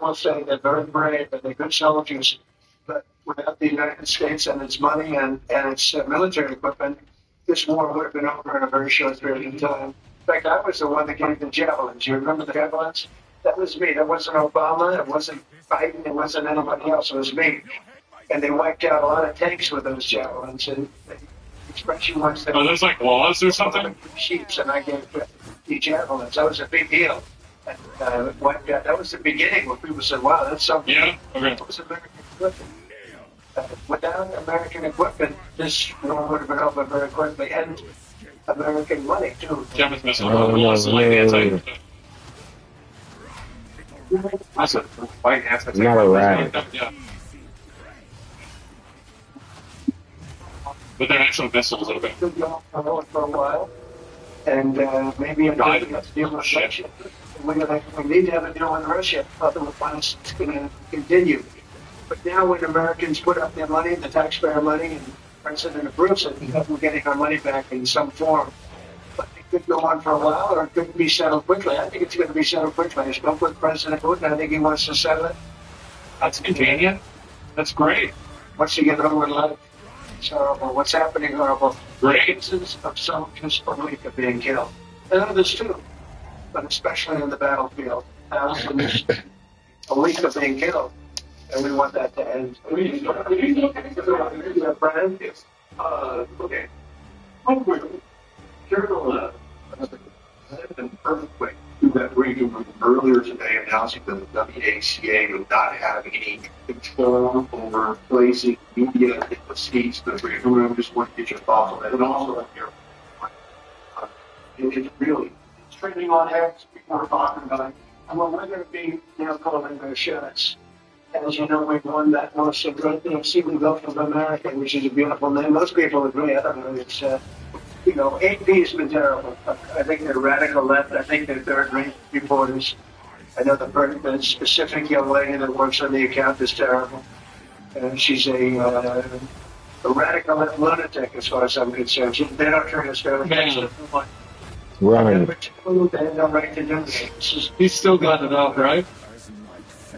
will say they're very brave and they're good soldiers, but without the United States and its money and its military equipment, this war would have been over in a very short period of time. In fact, I was the one that gave the javelins. You remember the javelins? That was me. That wasn't Obama. It wasn't Biden. It wasn't anybody else. It was me. And they wiped out a lot of tanks with those javelins. And the expression was that... Oh, there's like laws or something? Sheets, and I gave the javelins. That was a big deal. And wiped out. That was the beginning where people said, wow, that's something. Yeah? Okay. That was American equipment. Without American equipment, this war would have been over very quickly. And American money, too. Germans messing around laws like anti... That's a white ass. Not a rat. Yeah. But they're actual missiles, okay. Could go on for a while, and maybe a deal with Russia. We need to have a deal with Russia, otherwise it's going to continue. But now when Americans put up their money, the taxpayer money, and the president approves it, we're getting our money back in some form. But it could go on for a while, or it could be settled quickly. I think it's going to be settled quickly. I spoke with President Putin. I think he wants to settle it. That's convenient. That's great. Once you get over life, it's horrible. What's happening horrible. Great. Cases of soldiers per week are being killed. And others too, but especially in the battlefield. Thousands a week are being killed. And we want that to end. Okay. Carolina had an earthquake through that region earlier today, announcing that the WACA would not have any control over placing media in the seats. But we just want to get your thoughts on that. And also, it's really Trending on X, people are talking about it. And we're going to be now calling those shots. As you know, we've won that most of the Season Gulf of America, which is a beautiful name. Most people agree. I don't know. It's, AP has been terrible. I think they're radical left. I think they're third-rate reporters. I know the specific young lady that works on the account is terrible. She's a radical left lunatic, as far as I'm concerned. They don't turn us down. Right. Number two, they have no right to do this. He's still got it up, right?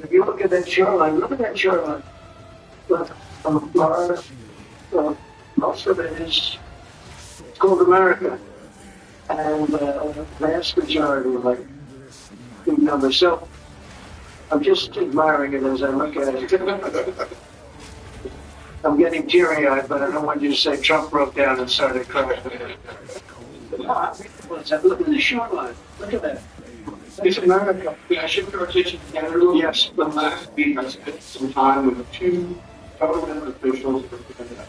If you look at that shoreline, Look, from Florida, most of it is called America. And the vast majority, like big numbers. So I'm just admiring it as I look at it. I'm getting teary-eyed, but I don't want you to say Trump broke down and started crying. Look at the shoreline. Look at that. It's America. I should draw attention to Canada. Yes. The last week I spent some time with two government officials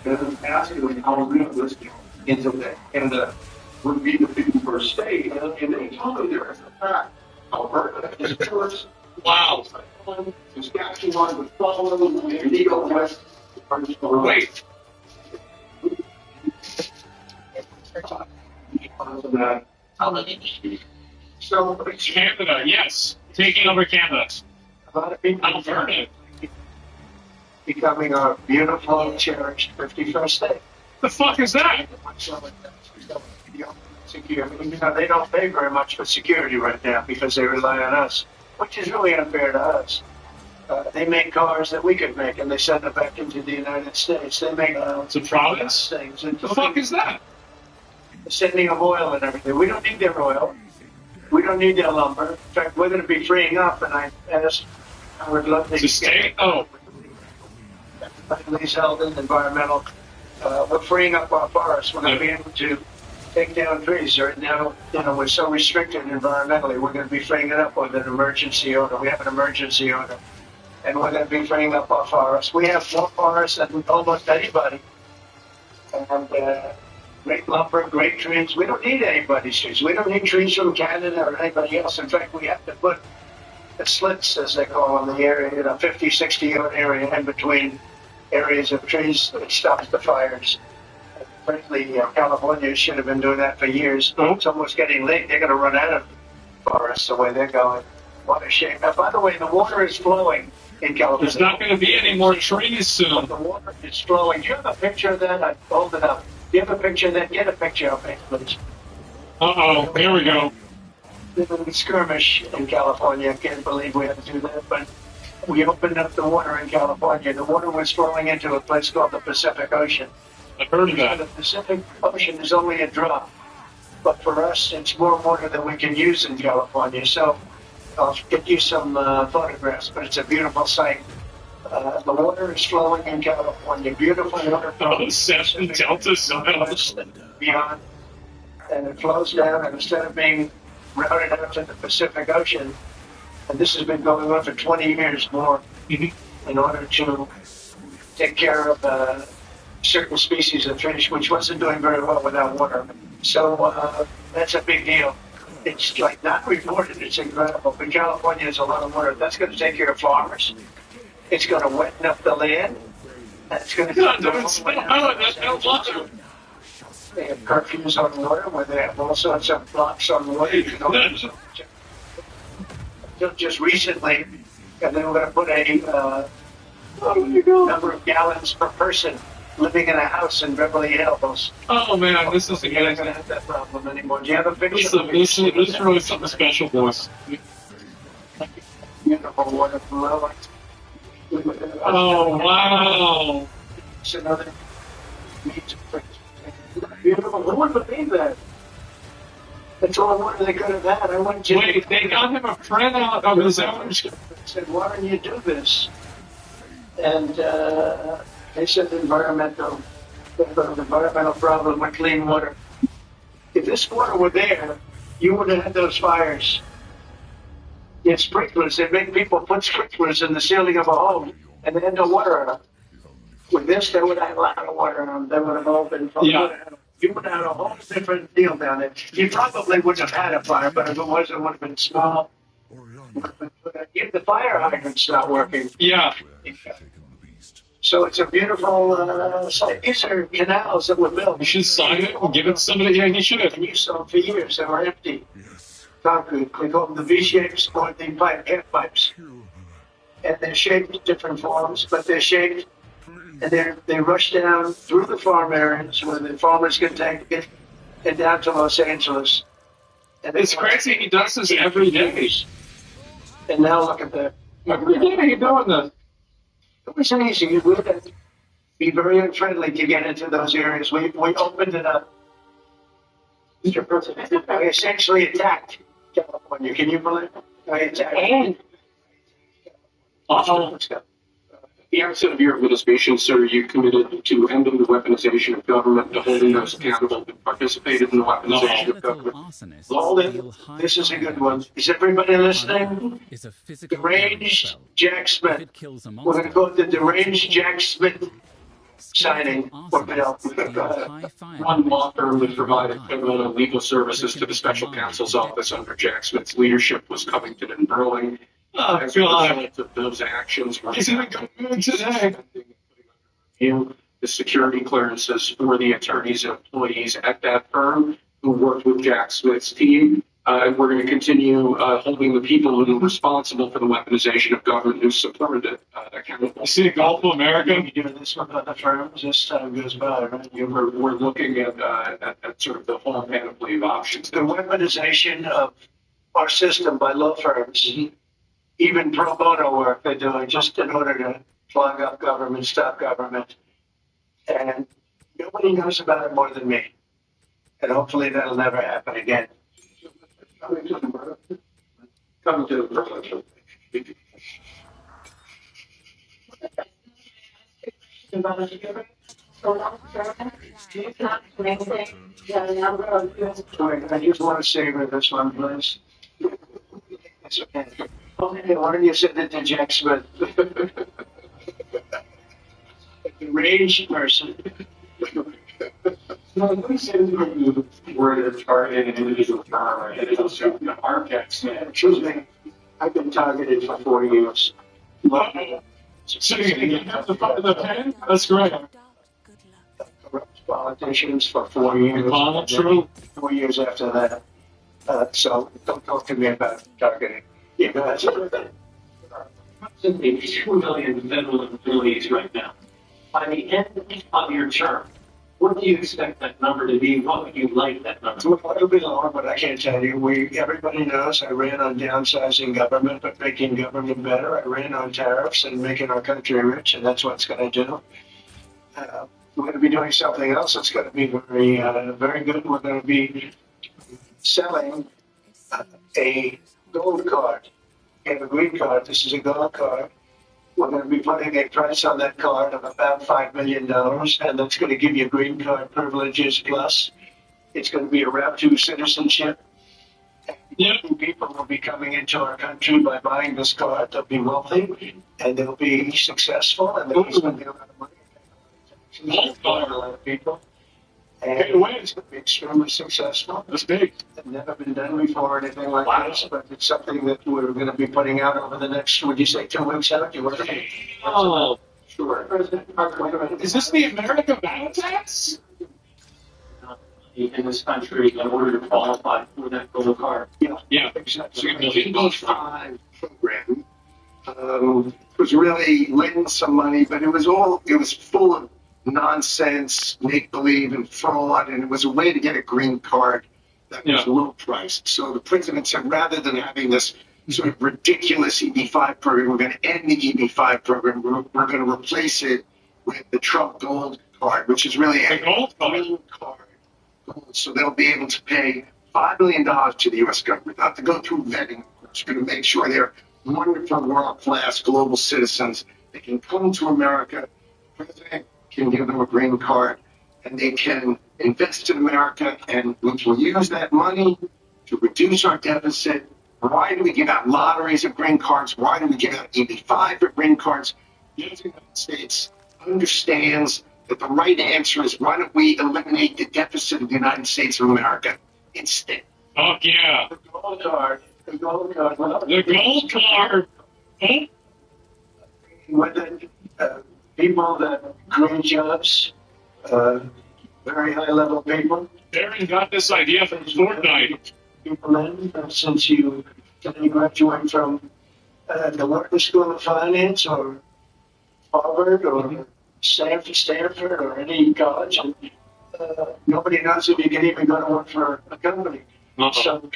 and asking them how realistic into Canada would be the 51st state. And they told me there is a fact. Alberta is tourist. Wow. Saskatchewan would follow them and they go west. Wait. So Canada, yes. Taking over Canada. a lot of people Alberta. becoming our beautiful, cherished 51st state. The fuck is that? Security. They don't pay very much for security right now because they rely on us, which is really unfair to us. They make cars that we could make, and they send them back into the United States. They make It's a province? things. The fuck is that? Sending of oil and everything. We don't need their oil. We don't need their lumber. In fact, we're going to be freeing up, and I asked Howard Lutnick. To stay? Oh. He's held in environmental. We're freeing up our forests. We're going to be able to take down trees. Right now, we're so restricted environmentally. We're going to be freeing it up with an emergency order. We have an emergency order. And we're going to be freeing up our forests. We have more forests than almost anybody. And great lumber, great trees. We don't need anybody's trees. We don't need trees from Canada or anybody else. In fact, we have to put the slits, as they call them, the area, 50, 60-yard area in between areas of trees that stops the fires. Frankly, California should have been doing that for years. It's almost getting late. They're going to run out of forests the way they're going. What a shame. Now, by the way, the water is flowing in California. There's not going to be any more trees soon. The water is flowing. Do you have a picture of that? I hold it up. Do you have a picture of that? Get a picture of it, please. Uh-oh, here we go. Skirmish in California. I can't believe we have to do that, but we opened up the water in California. The water was flowing into a place called the Pacific Ocean. I've heard of The that. Pacific Ocean is only a drop, but for us, it's more water than we can use in California. So I'll get you some photographs, but it's a beautiful sight. The water is flowing in California. Beautiful water Oh, from Seven Delta Sounds. beyond, and it flows down. And instead of being routed out to the Pacific Ocean, and this has been going on for 20 years more, in order to take care of certain species of fish, which wasn't doing very well without water. So that's a big deal. It's like not reported. It's incredible. But California has a lot of water. That's going to take care of farmers. It's going to weten up the land. That's going to God, that's water. They have curfews on water, where they have all sorts of blocks on water. Just recently, and they were going to put a number of gallons per person living in a house in Beverly Hills. Oh man, this is You're not amazing. going to have that problem anymore. Do you have a picture? This is really something special for us. Beautiful water flow. Oh wow. It's another beautiful. Who would believe that? That's all water they could have had. I went to Wait, they got him a printout of his own. said, why don't you do this? And they said environmental problem with clean water. If this water were there, you would have had those fires. You sprinklers, they make people put sprinklers in the ceiling of a home, and they had no water in them. With this, they would have had a lot of water in them. They would have opened. Yeah. You would have had a whole different deal down there. You probably wouldn't have had a fire, but if it was, it would have been small. If the fire hydrant's not working. Yeah. So it's a beautiful site. These are canals that were built. You should sign it and give it to somebody. Yeah, he should And have. you saw them for years. They were empty. Concrete. They call them the V-shapes or the cat pipes. And they're shaped in different forms, but they're shaped and they rush down through the farm areas where the farmers can take it and down to Los Angeles. And It's crazy he does this every day. And now look at that. Every day he doing this. It wasn't easy. You would have to be very unfriendly to get into those areas. We opened it up. Mr. President, I essentially attacked California. Can you believe it? I attacked. Uh-oh. The outset of your administration, sir, you committed to ending the weaponization of government, to holding those accountable who participated in the weaponization of government. Walden, this is a good one. Is everybody listening? Deranged Jack Smith. We're going to go with the Deranged Jack Smith signing for Bill. One law firm that provided criminal and legal services to the special counsel's office under Jack Smith's leadership was Covington and Burling. Oh, As a God. result of those actions, He's in a good mood today. the security clearances for the attorneys and employees at that firm who worked with Jack Smith's team. And we're going to continue holding the people who were responsible for the weaponization of government who supported it accountable. You see Gulf of America? You do this with other firms as time goes by, right? We're looking at sort of the whole panoply of options. The weaponization of our system by law firms, even pro bono work they're doing just in order to plug up government, stop government. And nobody knows about it more than me. And hopefully that'll never happen again. Coming to the I just want to savor this one, please. It's okay. Okay, why don't you send it to Jack Smith? A rage person. No, let me say where to target an individual firm or individual architects. Excuse me. I've been targeted for 4 years. So you're going to get the pen? That's great. Corrupt politicians for 4 years. True. 4 years after that. So don't talk to me about targeting. You guys. Simply 2 million federal employees right now. By the end of your term, What do you expect that number to be? What would you like that number? Well, it'll be long, but I can't tell you. Everybody knows I ran on downsizing government, but making government better. I ran on tariffs and making our country rich, and that's what it's going to do. We're going to be doing something else that's going to be very good. We're going to be selling a gold card. We have a green card. This is a gold card. We're going to be putting a price on that card of about $5 million, and that's going to give you green card privileges plus. It's going to be a route to citizenship. Yeah. People will be coming into our country by buying this card. They'll be wealthy, and they'll be successful, and they'll be spending a lot of money. A lot of people. And it's going to be extremely successful. That's big. It's never been done before or anything like this, but it's something that we're going to be putting out over the next, would you say, 2 weeks out? You want to? Oh, Sure. is this the America battle tax? In this country, in order to qualify for that gold card. Yeah. Exactly. The 85 program was really lending some money, but it was full of nonsense, make believe, and fraud, and it was a way to get a green card that was low priced. So the president said, rather than having this sort of ridiculous EB5 program, we're going to end the EB5 program. We're going to replace it with the Trump Gold Card, which is really a green card. So they'll be able to pay $5 million to the U.S. government, not to go through vetting. It's going to make sure they're wonderful, world-class global citizens. They can come to America. The president can give them a green card, and they can invest in America, and we can use that money to reduce our deficit. Why do we give out lotteries of green cards? Why do we give out EB5 of green cards? The United States understands that the right answer is, why don't we eliminate the deficit of the United States of America instead? Oh, yeah. The gold card. The gold card. The gold card. Oh. With the people that create jobs, very high-level people. Darren got this idea from Fortnite. Since you graduate from the Wharton School of Finance or Harvard or Stanford or any college, and nobody knows if you can even go to work for a company. So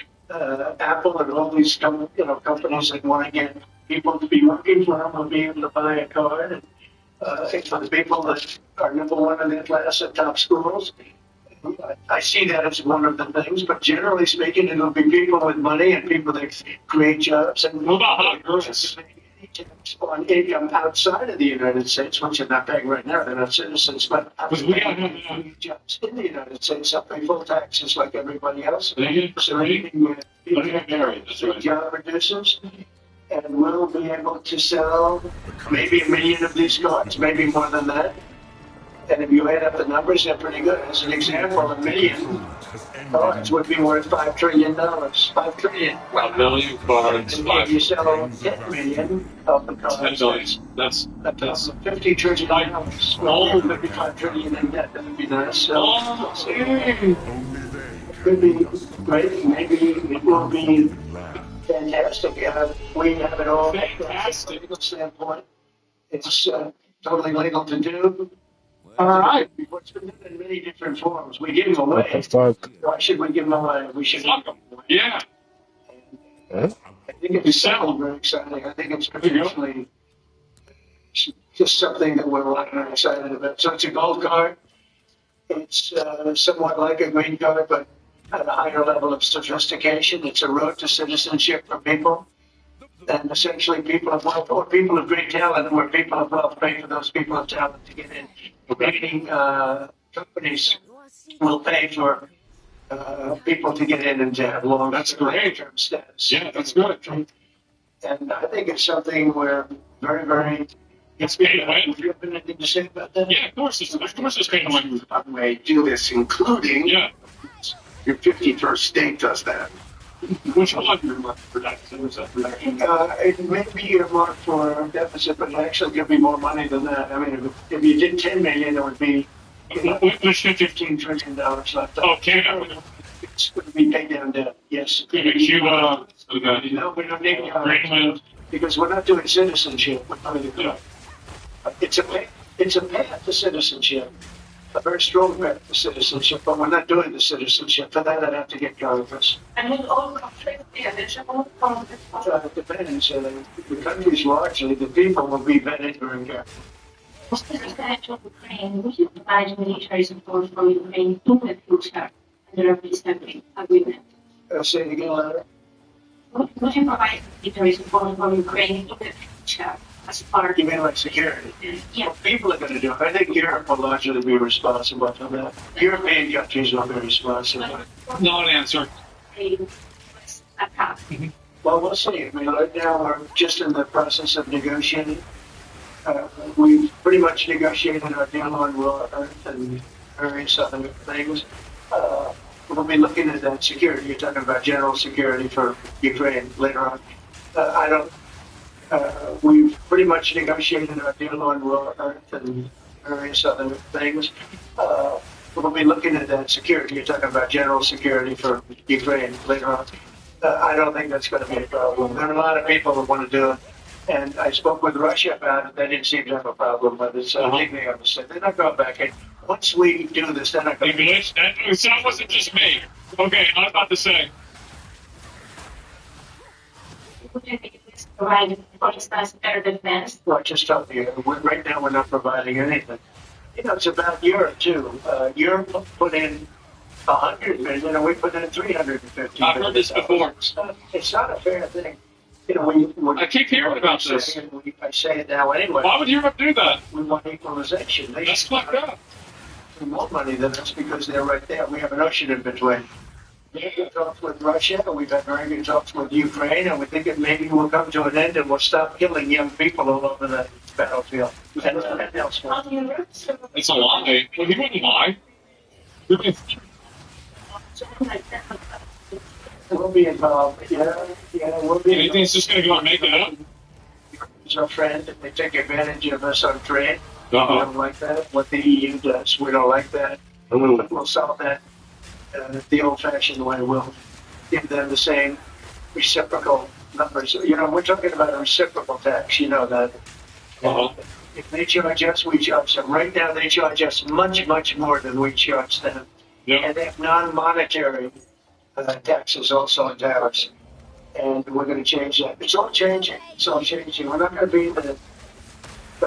Apple and all these companies that want to get people to be working for them will be able to buy a card. And for the people that are number one in their class at top schools, I see that as one of the things. But generally speaking, it'll be people with money and people that create jobs. And what about hot girls? On income outside of the United States, which are not paying right now, they're not citizens, but jobs in the United States, they'll pay full taxes like everybody else. So anything job reduces, and we'll be able to sell maybe 1 million of these cards, maybe more than that. And if you add up the numbers, they're pretty good. As an example, 1 million cards would be worth $5 trillion. $5 trillion. Well, 1 million cards. And if you sell 10 million of the cards, 10 million. That's $50 trillion. Oh, $55 trillion in debt. That would be nice. So, it could be great. Maybe it will be fantastic. We have it all. Fantastic. From a legal standpoint, it's totally legal to do. all right. It's been done in many different forms. We give them away. What the fuck? Why should we give them away? We should give them away. Yeah. Huh? I think it's very exciting. I think it's potentially just something that we're very excited about. So it's a gold card. It's somewhat like a green card, but at a higher level of sophistication. It's a road to citizenship for people. And essentially people of wealth or people of great talent, where people of wealth pay for those people of talent to get in. Meaning companies will pay for people to get in and to have long-term status. Yeah, that's good. And I think it's something we're very, very... It's paid to win. Do you have anything to say about that? Yeah, of course it's paid to win. By the way, do this, including your 51st state does that. Which one? It may be earmarked for a deficit, but it actually could be more money than that. I mean, if you did 10 million, it would be $15 trillion left. Okay. It's going to be paid down debt. Yes. Cuba. No, we don't need Greenland because we're not doing citizenship. We're doing it's a path to citizenship. a very strong path to citizenship, but we're not doing the citizenship. For that, I'd have to get Congress. And will all conflicts be eligible from this It depends. The countries largely, the people will be vetted very carefully. with respect to Ukraine, would you provide military support for Ukraine in the future under a peace agreement? Say it again, Lara. Would you provide military support for Ukraine in the future as part You mean like security? Yeah. Well, people are going to do it. I think Europe will largely be responsible for that. European countries will be responsible. Non-answer. attack? Well, we'll see. I mean, right now we're just in the process of negotiating. We've pretty much negotiated our deal on raw earth and various other things. We'll be looking at that security. You're talking about general security for Ukraine later on. We've pretty much negotiated our deal on raw earth and various other things. We'll be looking at that security. You're talking about general security for Ukraine later on. I don't think that's going to be a problem. There are a lot of people that want to do it. And I spoke with Russia about it. They didn't seem to have a problem with it. So I think they understand. They're not going back in. Once we do this, they're not going to. English? So that wasn't just me. Okay, I was about to say. Would you think it's providing, for instance, air defense? Well, just tell you, right now we're not providing anything. You know, it's about Europe, too. Europe put in 100 million, and we put in 350 I've heard this before. It's not a fair thing. You know, I keep hearing about this. I say it now anyway. Why would Europe do that? We want equalization. They That's fucked up. more money than us because they're right there. We have an ocean in between. We had good talks with Russia, and we've had very good talks with Ukraine, and we think it maybe will come to an end and we'll stop killing young people all over the battlefield. And elsewhere. It's a lie. Well, he wouldn't lie. We'll be involved. Yeah, we'll be You think he's just going to go and make it up? It's our friend, and they take advantage of us on trade. We Uh-huh. don't like that. What the EU does, we don't like that. We'll solve that the old-fashioned way. We'll give them the same reciprocal numbers. You know, we're talking about a reciprocal tax. You know that. Uh-huh. If they charge us, we charge them. Right now, they charge us much, much more than we charge them. Yeah. And they have non-monetary taxes also on tariffs. And we're going to change that. It's all changing. It's all changing. We're not going to be the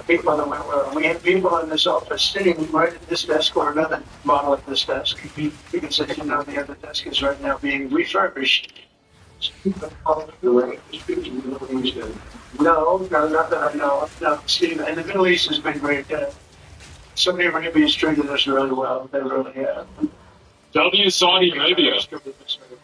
people that we have people in this office sitting right at this desk or another model at this desk. Because as you know, the other desk is right now being refurbished. No, not that I know of. No, Steve, and the Middle East has been great. Saudi Arabia has treated us really well. They really have. W Saudi Arabia.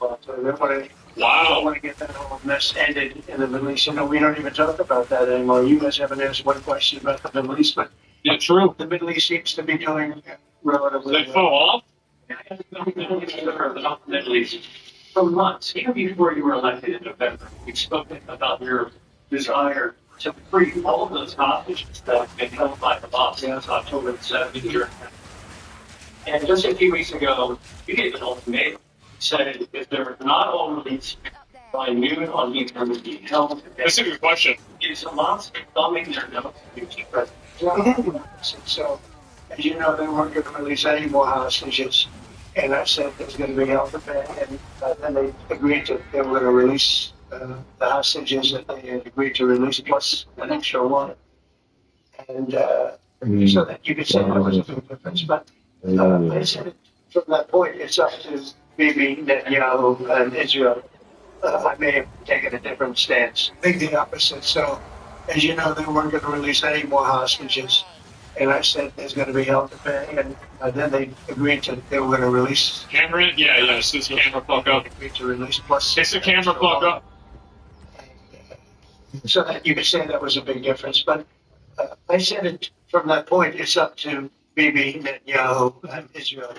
I Wow. want to get that whole mess ended in the Middle East. You know, we don't even talk about that anymore. You guys haven't asked one question about the Middle East, but Yeah, true. the Middle East seems to be doing relatively They fall off? Middle East. For months, even before you were elected in November, you've spoken about your desire to free all of those hostages that have been held by the boss since October the 7th year. And just a few weeks ago, you gave an ultimatum. You said if they're not all released by noon on these would be held. That's a good question. Is Hamas thumbing their nose to the president? So, as you know, they weren't going to release any more hostages. And I said there's going to be hell to pay. And then they agreed to, they were going to release the hostages that they had agreed to release, plus an extra one. And so that you could say that was a big difference. But I said from that point, it's up to Bibi, Netanyahu, and Israel. I may have taken a different stance. I think the opposite. So, as you know, they weren't going to release any more hostages. And I said there's going to be hell to pay. And then they agreed to, they were going to release. Camera? Yeah, it's this camera fuck up. Agreed to release plus. It's the camera fuck up. So that you could say that was a big difference. But I said it from that point, it's up to Bibi, Netanyahu, and Israel.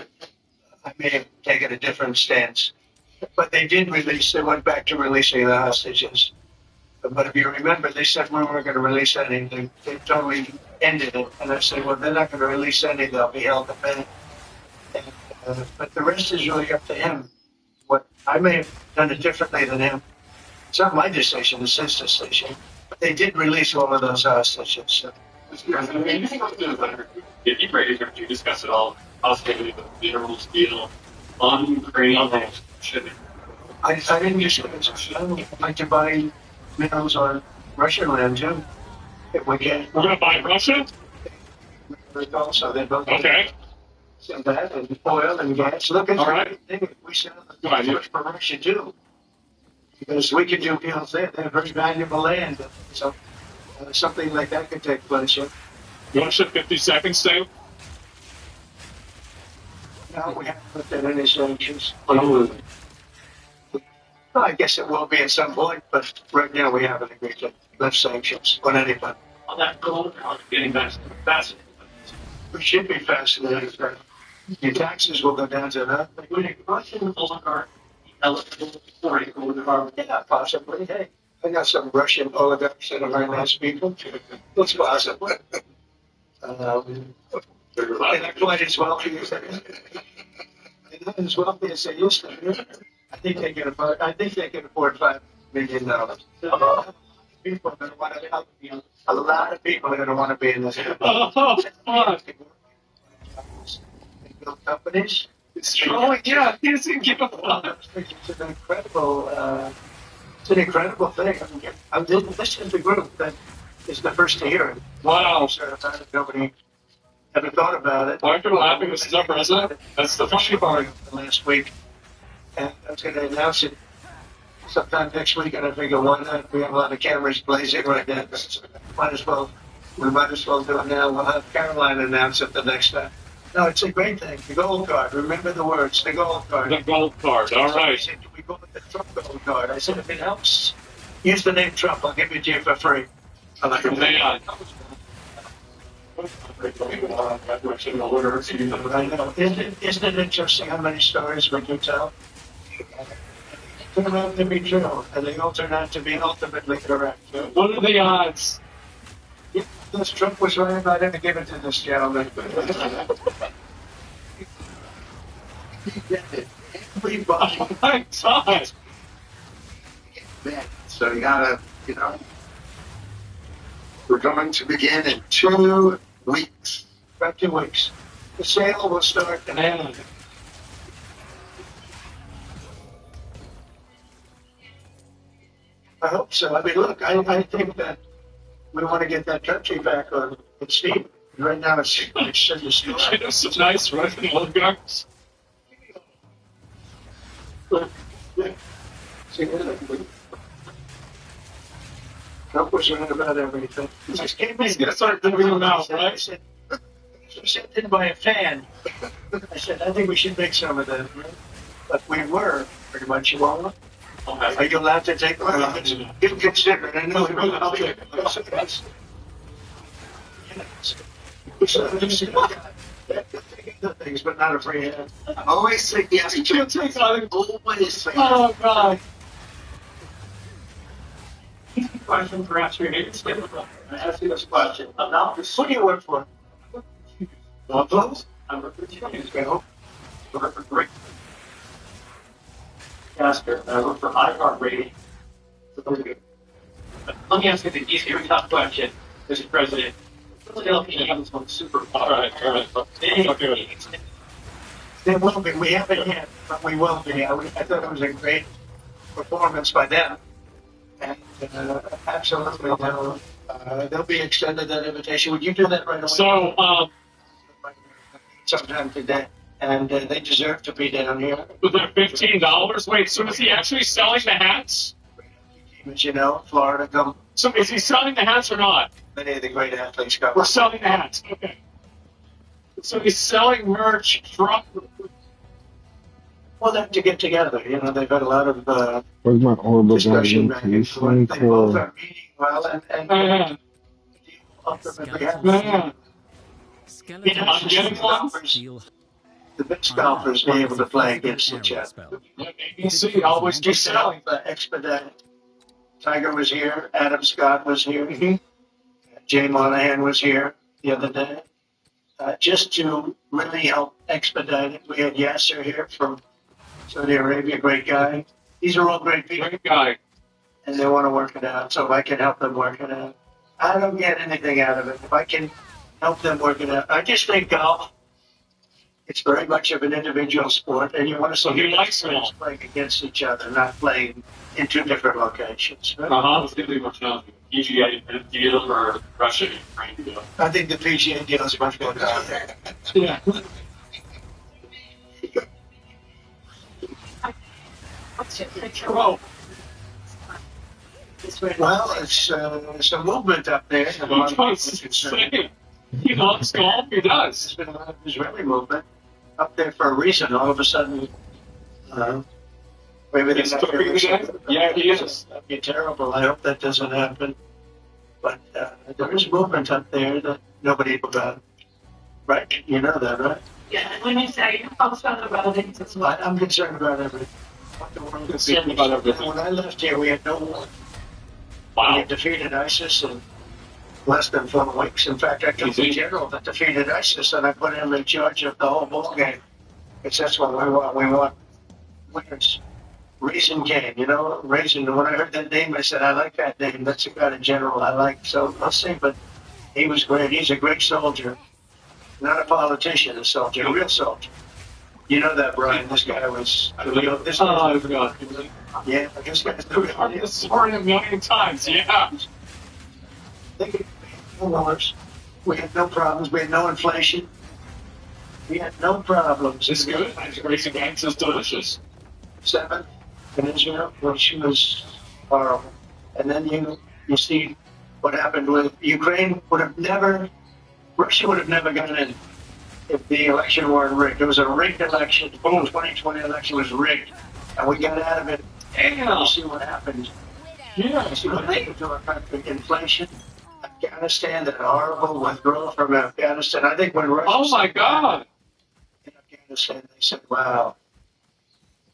I may have taken a different stance. But they did release, they went back to releasing the hostages. But if you remember, they said we weren't going to release any. They totally ended it. And I said, well, they're not going to release any. They'll be held to pay. But the rest is really up to him. What I may have done it differently than him. It's not my decision, it's his decision. But they did release all of those hostages. So. Mr. President, anything else to the letter? Did you raise or did you discuss it all possibly the minerals deal on Ukraine shipping. I didn't just like to buy minerals on Russian land too. If we can. We're gonna buy Russia? Also, they both Okay. some that and oil and gas. Look at All right. thing. We sell Good idea. much for Russia too. Because we can do deals there. They have very valuable land. So something like that could take place. Yeah. You want to ship 50 seconds, Sam? No, we haven't looked at any sanctions. Well, I guess it will be at some point, but right now we haven't agreed to lift sanctions on anybody. On that gold, getting back to the fascinating. We should be fascinated. Your taxes will go down to nothing. Would a Russian oligarch be eligible for a gold card? Yeah, possibly. Hey, I got some Russian oligarchs that are very nice people. It's possible. They're not quite as wealthy as they they're not as wealthy as they used to be. I think they can afford. I think they can afford $5 million. People are going to want to. A lot of people are going to want to be in this. Oh, fuck. They build companies. Oh, yeah, he doesn't give a fuck. It's an incredible thing. I didn't listen to the group that is the first to hear it. Wow. Nobody ever thought about it. Why are you laughing? This is our president? That's the funny part. Last week, and I was going to announce it sometime next week, and I figure why not? We have a lot of cameras blazing right now. We might as well do it now. We'll have Caroline announce it the next time. No, it's a great thing. The gold card. Remember the words. The gold card. The gold card. All I right. said, we go with the Trump gold card. I said, if it helps, use the name Trump. I'll give it to you for free. I'm like, Man. I know. Isn't it interesting how many stories we can tell? Turn out to be true, and they all turn out to be ultimately correct. What are the odds? If this Trump was right, I didn't give it to this gentleman. Everybody. Oh, my God. So you gotta, we're going to begin in 2 weeks. About 2 weeks. The sale will start. Man. I hope so. I mean, look, I think that we want to get that country back on its feet. Right now, it's such a story. I know some nice Russian oligarchs. Trump was right about everything. He just came in. He's going to start giving them out, right? I said, sent in by a fan. I said, I think we should make some of them. But we were pretty much wrong. Are you allowed to take one? Give consider it. I know we will. I'll take it. Things, but not a free hand. Always say yes. You can't take on it. Always say yes. Oh, God. Question perhaps for you. I ask you this question about the What do you work for? close. I'm a newspaper. I work for Great Caster. I work for iHeartRadio. Let me ask you the easier, tough question, Mr. President. Philadelphia has one super. All right. There will be. We haven't yet, but we will be. I thought it was a great performance by them. And absolutely, they'll be extended that invitation. Would you do that right away? So, Sometime today. And they deserve to be down here. with that $15, wait, so is he actually selling the hats? But Florida come. So is he selling the hats or not? Many of the great athletes come. We're selling the hats. Okay. So he's selling merch from. Well, they have to get together. They've had a lot of Where's my orbital discussion back and forth. They both are meeting well, and Man. ultimately have Man. I'm getting one. The best golfers be able to play against each other. ABC always do selling. Expedited. Tiger was here. Adam Scott was here. Mm-hmm. Jay Monahan was here the other day. Just to really help expedite it, we had Yasser here from Saudi Arabia, great guy. These are all great people, Great guy. and they want to work it out. So if I can help them work it out, I don't get anything out of it. If I can help them work it out, I just think golf. It's very much of an individual sport, and you want to see So he likes players small. playing against each other, not playing in two different locations. Let's get the much PGA deal for Russia and Ukraine deal. I think the PGA deal is much better out there. Yeah. What's your picture? Oh, Well, it's a movement up there. A lot of people are concerned. insane. He loves golf. He does. There's been a lot of Israeli movement up there for a reason. All of a sudden, maybe He's they're not cooking today? Yeah, he is. That'd be terrible. I hope that doesn't happen. But there is movement up there that nobody knew about. Right? You know that, right? Yeah, and when you say you're concerned about it as well. I'm concerned about everything. What the world is Concerned about everything. When I left here, we had no war. We Wow. had defeated ISIS in less than 4 weeks. In fact, I took the Easy. general that defeated ISIS and I put him in charge of the whole ball game. It's that's what we want. We want winners. Raisin Gang, you know, Raisin. When I heard that name, I said, I like that name. That's the kind of general I like. So I'll see, but he was great. He's a great soldier. Not a politician, a soldier, a real soldier. You know that, Brian. This guy was the real. This Oh, guy, I forgot. yeah, but this guy's the real. I've sorry a million times. Yeah. Think of no wars. We had no problems. We had no inflation. We had no problems. It's good. Racing Gangs is delicious. 7 in Israel, which was horrible. And then you see what happened with Ukraine. Russia would have never gotten in if the election weren't rigged. It was a rigged election. Boom, 2020 election was rigged, and we got out of it. Damn. You see what happened. Yeah. You see what happened to our country. Inflation. Afghanistan, that horrible withdrawal from Afghanistan. I think when Russia Oh my God. in Afghanistan, they said, wow,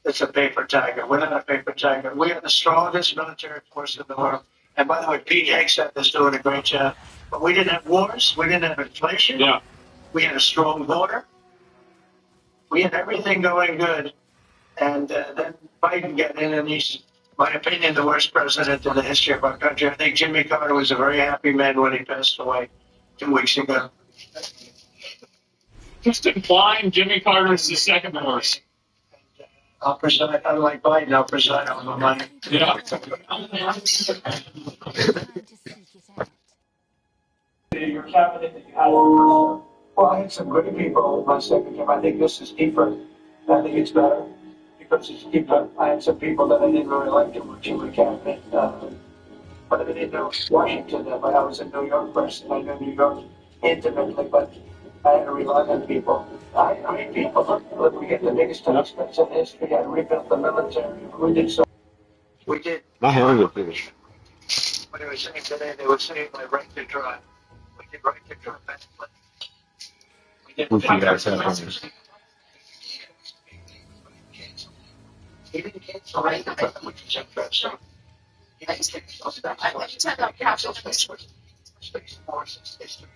it's a paper tiger. We're not a paper tiger. We are the strongest military force in the world. And by the way, Pete Hegseth is doing a great job. But we didn't have wars. We didn't have inflation. Yeah. We had a strong border. We had everything going good. And then Biden got in, and he's, in my opinion, the worst president in the history of our country. I think Jimmy Carter was a very happy man when he passed away 2 weeks ago. Just implying Jimmy Carter is the second worst. I'll preside, unlike Biden, I'll preside on my money. Yeah. Your cabinet that you had over. Well, I had some great people in my second term. I think this is deeper. I think it's better because it's deeper. I had some people that I didn't really like too much in my cabinet. But I didn't know Washington that way. I was a New York person. I know New York intimately, but I had to rely on people. I mean, people, look, we get the biggest tax cuts in history. I rebuilt the military. We did so. We did. My hand is finished. What they were saying today, they were saying my right to drive. We did right to drive. We did We should guys have one. He didn't cancel right to drive, which is interesting. He didn't cancel Space Force history.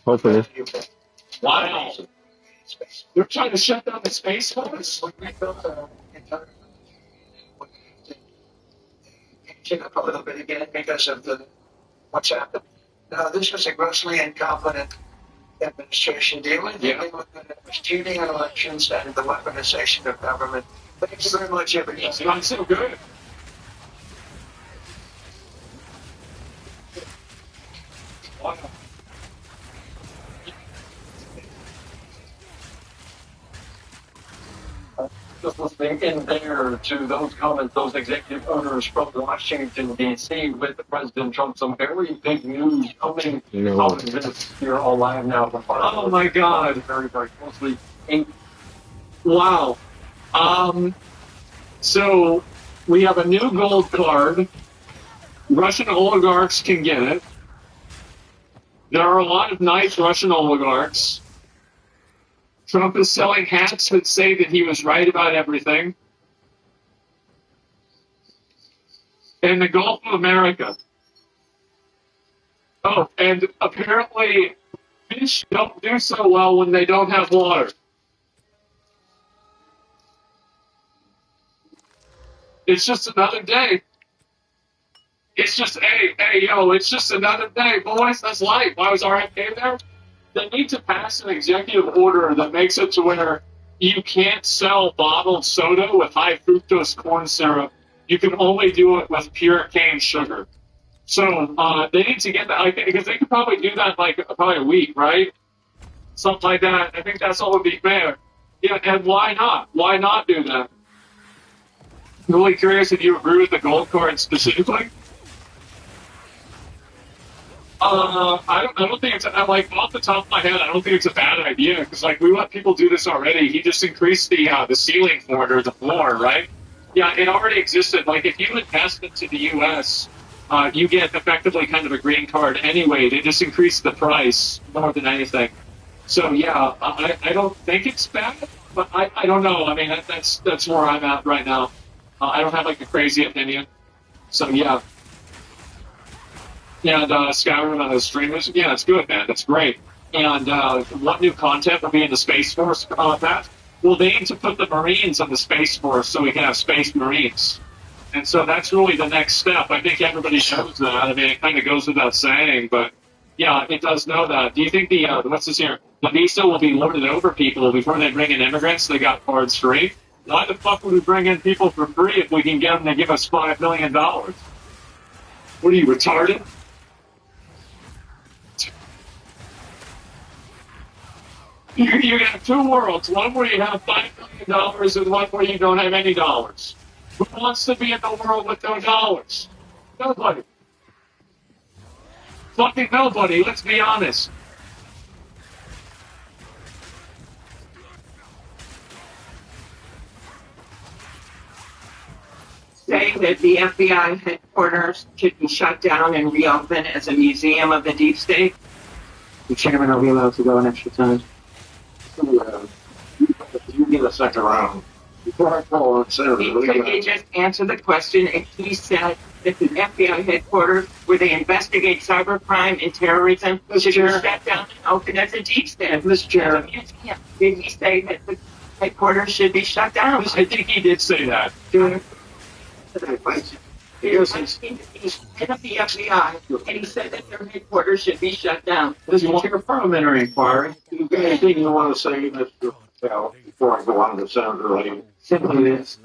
Hopefully. Wow. They're trying to shut down the Space Force? We built an entire change up a little bit again because of what's happened. Now, this was a grossly incompetent administration. The only thing they were good at was cheating in elections and the weaponization of government. Thank you very much, everybody. It's not so good. Wow. Just listening in there to those comments, those executive orders from Washington, D.C. with President Trump. Some very big news coming out of this here all live now. Oh my God. Very, very closely. Wow. So we have a new gold card. Russian oligarchs can get it. There are a lot of nice Russian oligarchs. Trump is selling hats that say that he was right about everything. And the Gulf of America. Oh, and apparently fish don't do so well when they don't have water. It's just another day. It's just, hey, yo, it's just another day, boys. That's life. Why was RFK there? they need to pass an executive order that makes it to where you can't sell bottled soda with high fructose corn syrup. You can only do it with pure cane sugar. So they need to get that, like, because they could probably do that like probably a week, right? Something like that. I think that's all would be fair. Yeah, and why not? Why not do that? I'm really curious if you agree with the gold card specifically. I don't think it's, I'm like, off the top of my head, I don't think it's a bad idea, because, like, we let people do this already. He just increased the ceiling for it, or the floor, right? Yeah, it already existed. Like, if you invest into the U.S., you get effectively kind of a green card anyway. They just increased the price more than anything. So, yeah, I don't think it's bad, but I don't know. I mean, that's where I'm at right now. I don't have, like, a crazy opinion. So, yeah. And Skyrim on the streamers, yeah, it's good, man. That's great. And what new content will be in the Space Force that? Well, they need to put the Marines on the Space Force so we can have Space Marines. And so that's really the next step. I think everybody knows that. I mean, it kind of goes without saying, but yeah, it does know that. Do you think what's this here? The visa will be loaded over people before they bring in immigrants? They got cards free. Why the fuck would we bring in people for free if we can get them to give us $5 million? What are you, retarded? You got two worlds, one where you have $5 million and one where you don't have any dollars. Who wants to be in the world with no dollars? Nobody. Fucking nobody, let's be honest. Saying that the FBI headquarters should be shut down and reopened as a museum of the deep state? The chairman will be allowed to go an extra time. You get a second round. Before I call on Senator, Could he just answer the question if he said that the FBI headquarters, where they investigate cybercrime and terrorism, should be shut down and open as a deep state? Mr. Chair, Did he say that the headquarters should be shut down? I think he did say that. He's head of the FBI, and he said that their headquarters should be shut down. this is your parliamentary inquiry. You got anything you want to say, Mr. Bell, before I go on to Senator Lane? Simply this.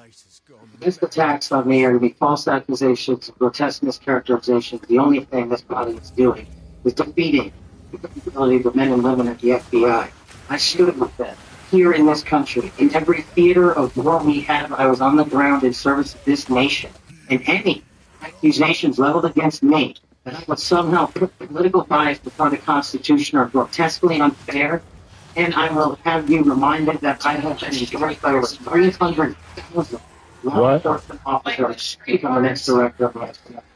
This attacks on me are to be false accusations, grotesque mischaracterizations. The only thing this body is doing is defeating the capability of the men and women at the FBI. I stood with them here in this country. In every theater of war we have, I was on the ground in service of this nation. And any accusations leveled against me that I would somehow put political bias before the Constitution are grotesquely unfair. And I will have you reminded that I have been endorsed by over 300,000 law enforcement officers to become the next director of my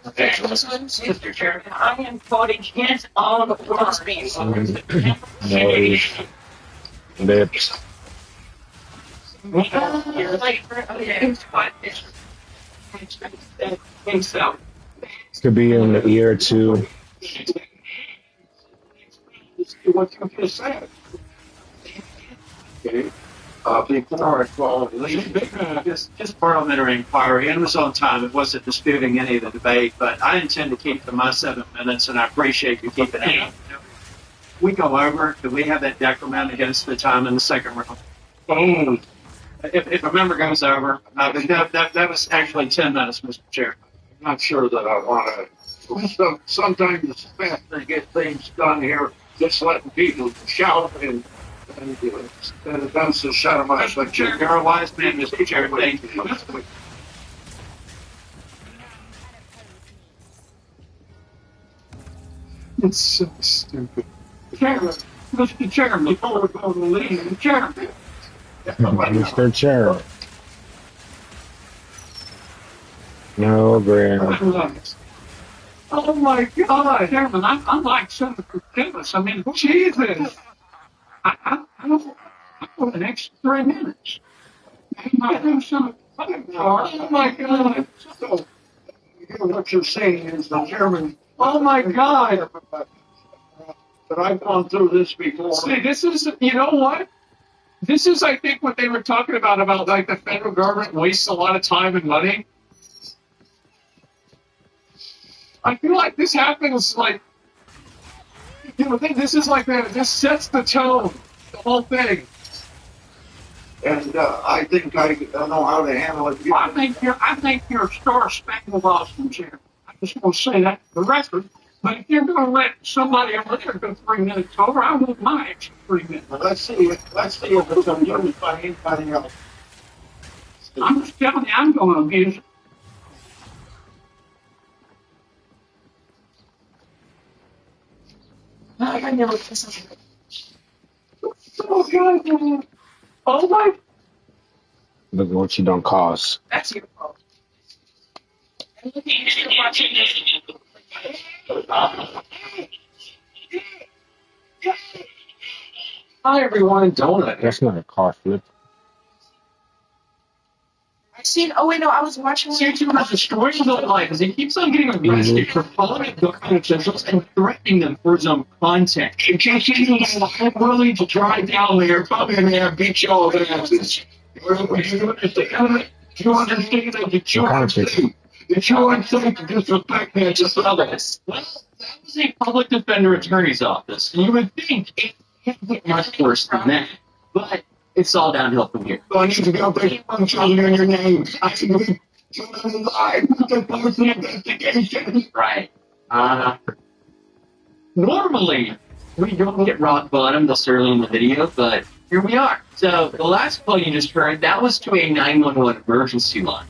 Mr. Chairman, I am quoting his own words. No, Years later, himself. could be in a year or two. What you just said. Okay. Before I call Just parliamentary inquiry, and it was on time. It wasn't disputing any of the debate, but I intend to keep to my 7 minutes, and I appreciate you keeping it. We go over, do we have that decrement against the time in the second round? Boom. If a member goes over, that was actually 10 minutes, Mr. Chair. I'm not sure that I want to. Sometimes it's faster to get things done here, just letting people shout and it does to shut them up. Mr. Chair, you're a wise man, Mr. Chair. Thank you. It's so stupid. Chairman, Mr. Chairman, before we go to the lead, Chairman. Mr. Chair. No, Graham. Oh my God, Chairman, I'm like Senator Davis. I mean, Jesus. I want an extra 3 minutes. Oh my God. So, what you're saying is the chairman. Oh my God. But I've gone through this before. See, this is, you know what? This is, I think, what they were talking about like the federal government wastes a lot of time and money. I feel like this happens, like, You know, this is like this sets the tone, the whole thing. And I think I know how to handle it. I think you're star spangled awesome, Jim. I just want to say that for the record. But if you're going to let somebody over there go 3 minutes over, I want my extra 3 minutes. Let's see if it's going to be used by anybody else. I'm just telling you, I'm going to abuse it. I never listen. Oh, God. Oh, my. Look at what you don't cause. That's your fault. Hi everyone, Donut. That's not a car flip. I seen. Oh wait, no, I was watching. YouTube has destroyed his own life as he keeps on getting arrested for following government officials and threatening them for his own content. If you're willing to drive down there, come in there, beat you all the asses. You understand that it's your thing. It's your thing to disrespect me and just others. Well, that was a public defender attorney's office. And you would think it can't get much worse than that. But it's all downhill from here. I need to go take one child in your name. I need to investigation. Right. Normally, we don't get rock bottom this early in the video, but here we are. So, the last call you just heard, that was to a 911 emergency line.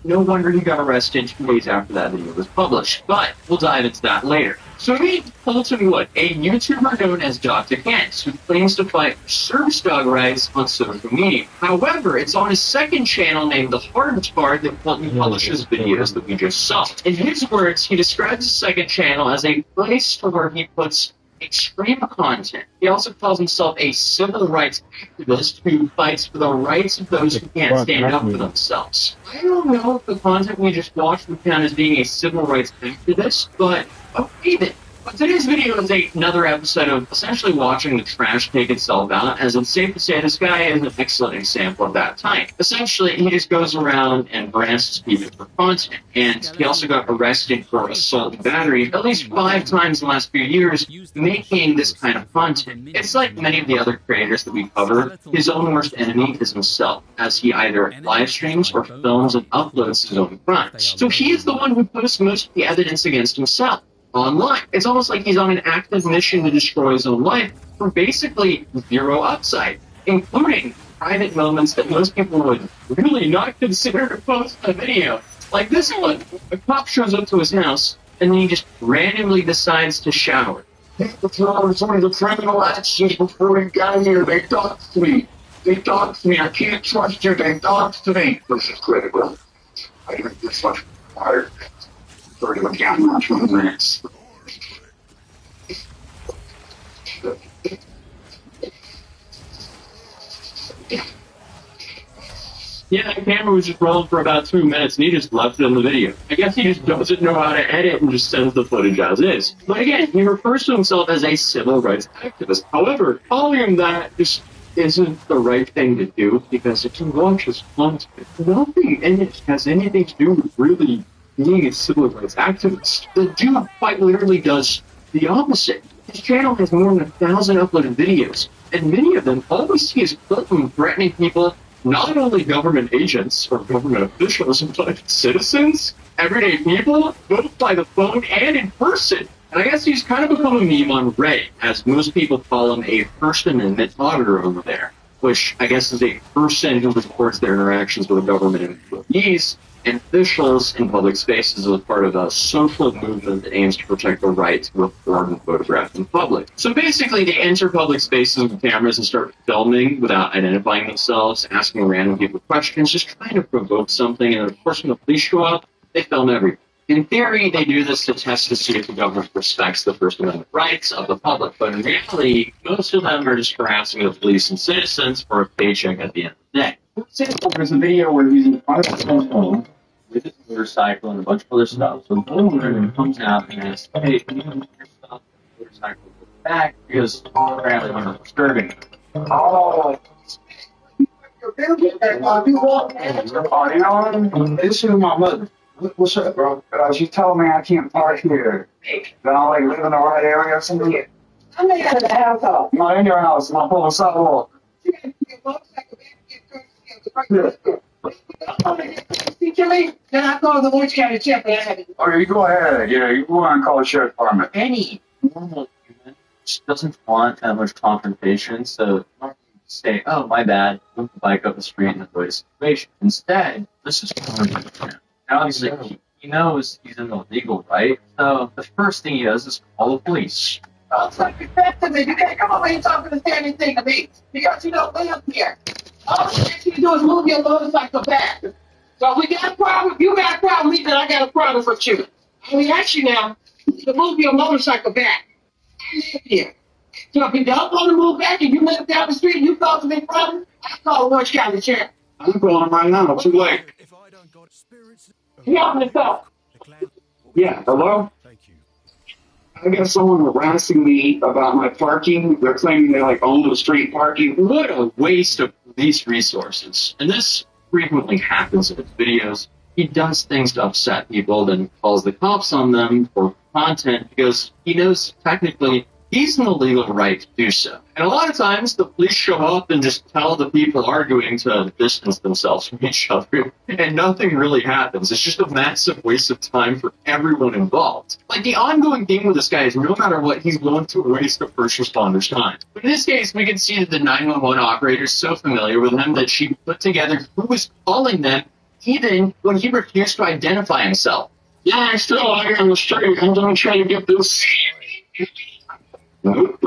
No wonder he got arrested 2 days after that video was published, but we'll dive into that later. So meet Fulton Wood, a YouTuber known as Dr. Kent, who claims to fight for service dog rights on social media. However, it's on his second channel named The Hardest Part that Fulton publishes videos that we just saw. In his words, he describes his second channel as a place where he puts extreme content. He also calls himself a civil rights activist who fights for the rights of those who can't stand up for themselves. I don't know if the content we just watched would count as being a civil rights activist, but okay then. But today's video is another episode of essentially watching the trash take itself out, as it's safe to say this guy is an excellent example of that type. Essentially, he just goes around and brands people for content, and he also got arrested for assault and battery at least 5 times in the last few years, making this kind of content. It's like many of the other creators that we cover, his own worst enemy is himself, as he either live streams or films and uploads his own crimes. So he is the one who posts most of the evidence against himself online. It's almost like he's on an active mission to destroy his own life for basically zero upside, including private moments that most people would really not consider to post a video. Like this one, a cop shows up to his house, and then he just randomly decides to shower. One of the criminal actions before we got here, they talked to me. They talked to me. I can't trust you. They talked to me. This is critical. I drink this much water. 30 gallons for minutes. Yeah, the camera was just rolling for about 2 minutes, and he just left it in the video. I guess he just doesn't know how to edit and just sends the footage as is. But again, he refers to himself as a civil rights activist. However, calling him that just isn't the right thing to do, because if you watch his content, nothing in it has anything to do with really being a civil rights activist. The dude quite literally does the opposite. His channel has more than 1,000 uploaded videos, and many of them, all we see is Fulton threatening people, not only government agents or government officials, but citizens, everyday people, both by the phone and in person. And I guess he's kind of become a meme on Reddit, as most people call him a First Amendment auditor over there, which I guess is a person who records their interactions with government employees and officials in public spaces as part of a social movement that aims to protect the right to record and photograph in public. So basically, they enter public spaces with cameras and start filming without identifying themselves, asking random people questions, just trying to provoke something, and of course when the police show up, they film everything. In theory, they do this to test to see if the government respects the First Amendment rights of the public, but in reality, most of them are just harassing the police and citizens for a paycheck at the end of the day. For example, there's a video where he's in front of his own home with his motorcycle and a bunch of other stuff. So the homeowner comes out and asks, hey, can you move your stuff, motorcycle back, because apparently you're disturbing him. Oh. This is my mother. What's up, bro? She told me I can't park here. Then I like live in the right area or something. I'm not out of the house, though. Not in your house. I'm pulling sidewalk. Then I call the Orange County Sheriff. Okay, you go ahead. Yeah, you go and call the sheriff's department. Any normal human just doesn't want that much confrontation, so say, oh, my bad, move the bike up the street and avoid a situation. Instead, this is him. Now he knows he's in the legal right, so the first thing he does is call the police. Don't take respect to me. You can't come over here talking to say anything to me because you don't live here. All you ask you to do is move your motorcycle back. So if we got a problem, you got a problem with me, then I got a problem with you. We ask you now to move your motorcycle back. I live here. So if you don't want to move back and you live down the street and you cause a big problem, I call Orange County Sheriff. I'm calling him right now. Too late. He opened the door. Yeah, hello? I got someone harassing me about my parking. They're claiming they like own the street parking. What a waste of police resources. And this frequently happens in his videos. He does things to upset people, then calls the cops on them for content because he knows technically he's in the legal right to do so. And a lot of times the police show up and just tell the people arguing to distance themselves from each other, and nothing really happens. It's just a massive waste of time for everyone involved. Like, the ongoing thing with this guy is no matter what, he's willing to waste a first responder's time. But in this case, we can see that the 911 operator is so familiar with him that she put together who was calling them even when he refused to identify himself. Yeah, I'm still out here on the street. I'm gonna try to get this. Hold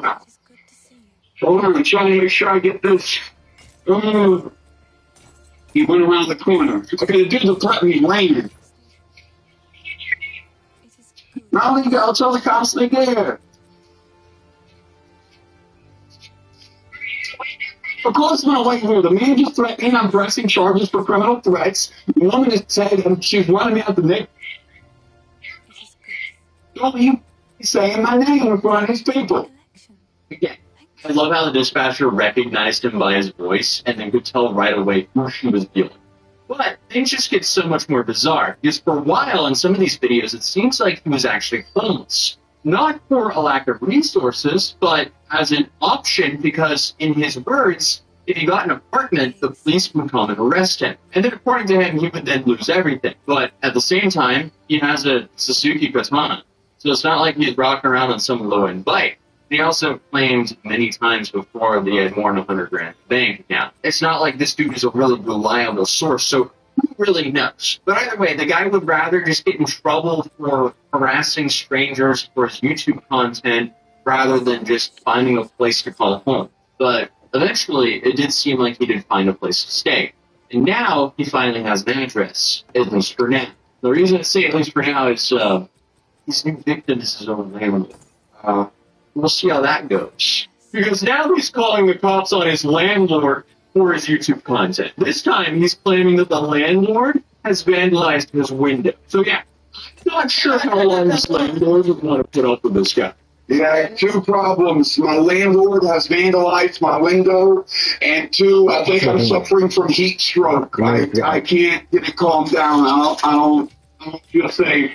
on, I'm trying to make sure I get this. He went around the corner. Okay, the dude that threatened me ran. Now you go tell the cops they there. Of course, I'm gonna wait here. The man just threatened me. I'm pressing charges for criminal threats. The woman has said she's running me out the neck. Don't you saying my name in front of these people? Again, I love how the dispatcher recognized him by his voice and then could tell right away who she was dealing with. But things just get so much more bizarre, because for a while in some of these videos, it seems like he was actually homeless. Not for a lack of resources, but as an option because, in his words, if he got an apartment, the police would come and arrest him. And then according to him, he would then lose everything. But at the same time, he has a Suzuki Katana. So it's not like he's rocking around on some low-end bike. He also claimed many times before that he had more than 100 grand in the bank account. It's not like this dude is a really reliable source, so who really knows? But either way, the guy would rather just get in trouble for harassing strangers for his YouTube content rather than just finding a place to call home. But eventually, it did seem like he did find a place to stay. And now, he finally has an address, at least for now. The reason I say at least for now is, his new victim is his own landlord. We'll see how that goes. Because now he's calling the cops on his landlord for his YouTube content. This time, he's claiming that the landlord has vandalized his window. So yeah, I'm not sure how long this landlord would want to put up with this guy. Yeah, two problems. My landlord has vandalized my window, and two, I think I'm suffering from heat stroke. I can't get it calmed down. I don't feel safe.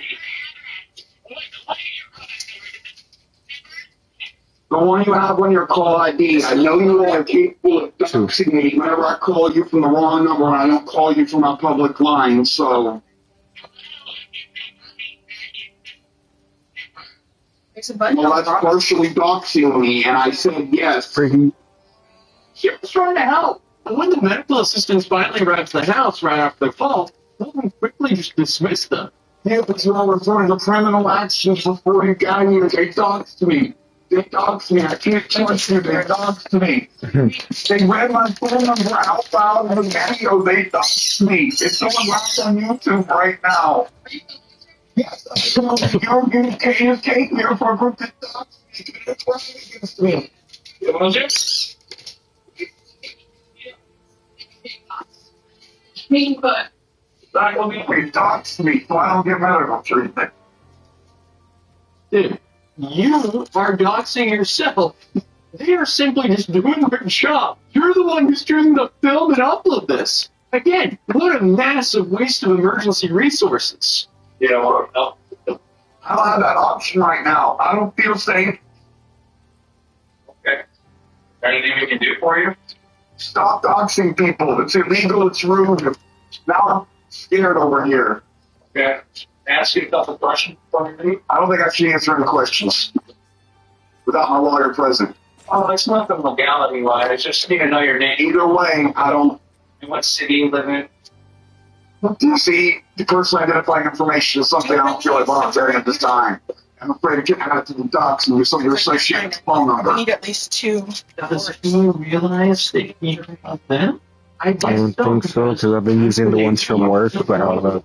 The one you have on your call ID, I know you are capable of doxing me whenever I call you from the wrong number and I don't call you from my public line, so. Well, that's partially doxing me, and I said yes. He was trying to help. But when the medical assistants finally arrived to the house right after the call, someone quickly just dismissed them. Yeah, but you all referring to criminal actions before you got here. They doxed me. They doxed me. I can't trust you. They doxed me. They read my phone number out loud in the video. They doxed me. It's on live on YouTube right now. Yes, you're going to take me for a group that doxed me. They're trying against me. Was it? But They doxed me, so I don't get medical treatment. Dude, you are doxing yourself. They are simply just doing their job. You're the one who's choosing to film and upload this. Again, what a massive waste of emergency resources. Yeah, well, I don't have that option right now. I don't feel safe. Okay. Anything we can do for you? Stop doxing people. It's illegal. It's rude. Now I'm scared over here. Okay. Ask you a couple questions for me. I don't think I should answer any questions without my lawyer present. Oh, it's not the legality line. It's just need to know your name Either way, I don't. and what city you live in. See, the personal identifying information is something I don't feel like volunteering at this time. I'm afraid of getting out to the docs and use some of your associate's phone We number. need at least 2. Does he realize that he can help them? I don't think so, because I've been using the ones from work, but I don't know.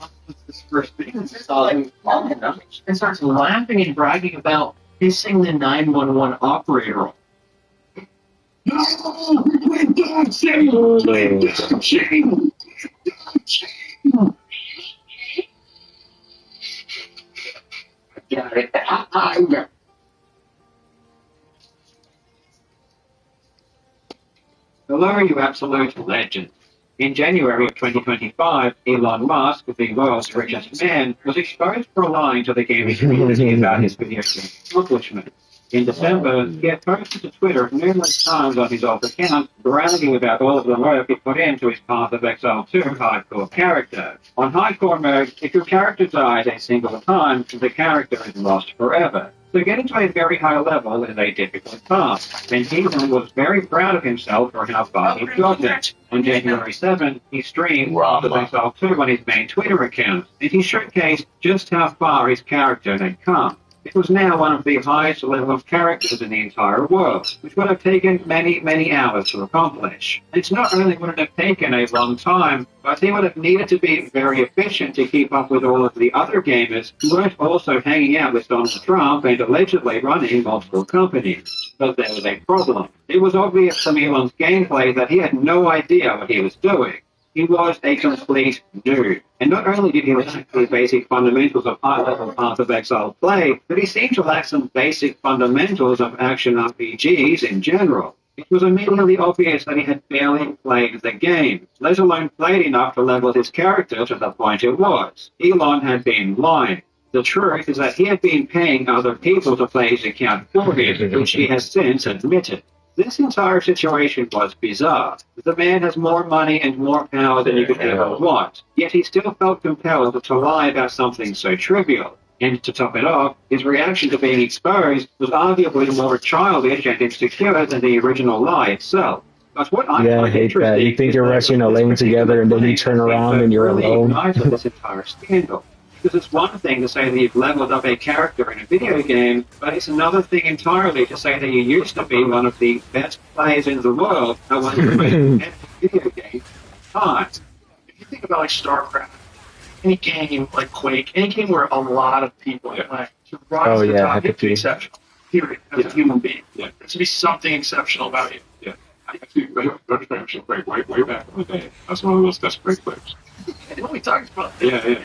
This first thing long enough and starts laughing and bragging about pissing the 911 operator. Got it. Hello, you absolute legend. In January of 2025, Elon Musk, the world's richest man, was exposed for lying to the gaming community about his video game accomplishments. In December, he had posted to Twitter numerous times on his old account, bragging about all of the work he put into his Path of Exile 2 hardcore character. On hardcore mode, if your character dies a single time, the character is lost forever. So getting to a very high level is a difficult task, and Elon was very proud of himself for how far he'd gotten. On January 7th, he streamed Path of Exile 2 on his main Twitter account, and he showcased just how far his character had come. It was now one of the highest level of characters in the entire world, which would have taken many, many hours to accomplish. It's not only would it have taken a long time, but he would have needed to be very efficient to keep up with all of the other gamers who weren't also hanging out with Donald Trump and allegedly running multiple companies. But there was a problem. It was obvious from Elon's gameplay that he had no idea what he was doing. He was a complete noob. And not only did he lack the basic fundamentals of high-level Path of Exile play, but he seemed to lack some basic fundamentals of action RPGs in general. It was immediately obvious that he had barely played the game, let alone played enough to level his character to the point it was. Elon had been lying. The truth is that he had been paying other people to play his account for him, which he has since admitted. This entire situation was bizarre. The man has more money and more power than you could ever want, yet he still felt compelled to lie about something so trivial. And to top it off, his reaction to being exposed was arguably more childish and insecure than the original lie itself. But what I Yeah, I find hate that. You interesting think is you're that rushing a this lane particular together and then you claim turn seems around to and you're really alone. ignited this entire scandal. Because it's one thing to say that you've leveled up a character in a video game, but it's another thing entirely to say that you used to be one of the best players in the world at one of the most competitive video games times. If you think about like StarCraft, any game like Quake, any game where a lot of people play, to rise Oh, to the yeah, top, you have to be FFG. exceptional. Period. As a human being. Yeah. There has to be something exceptional about you. Yeah. I actually Dutch Fantasy Break way back in the day. That's one of those best break players. And we talked about Yeah.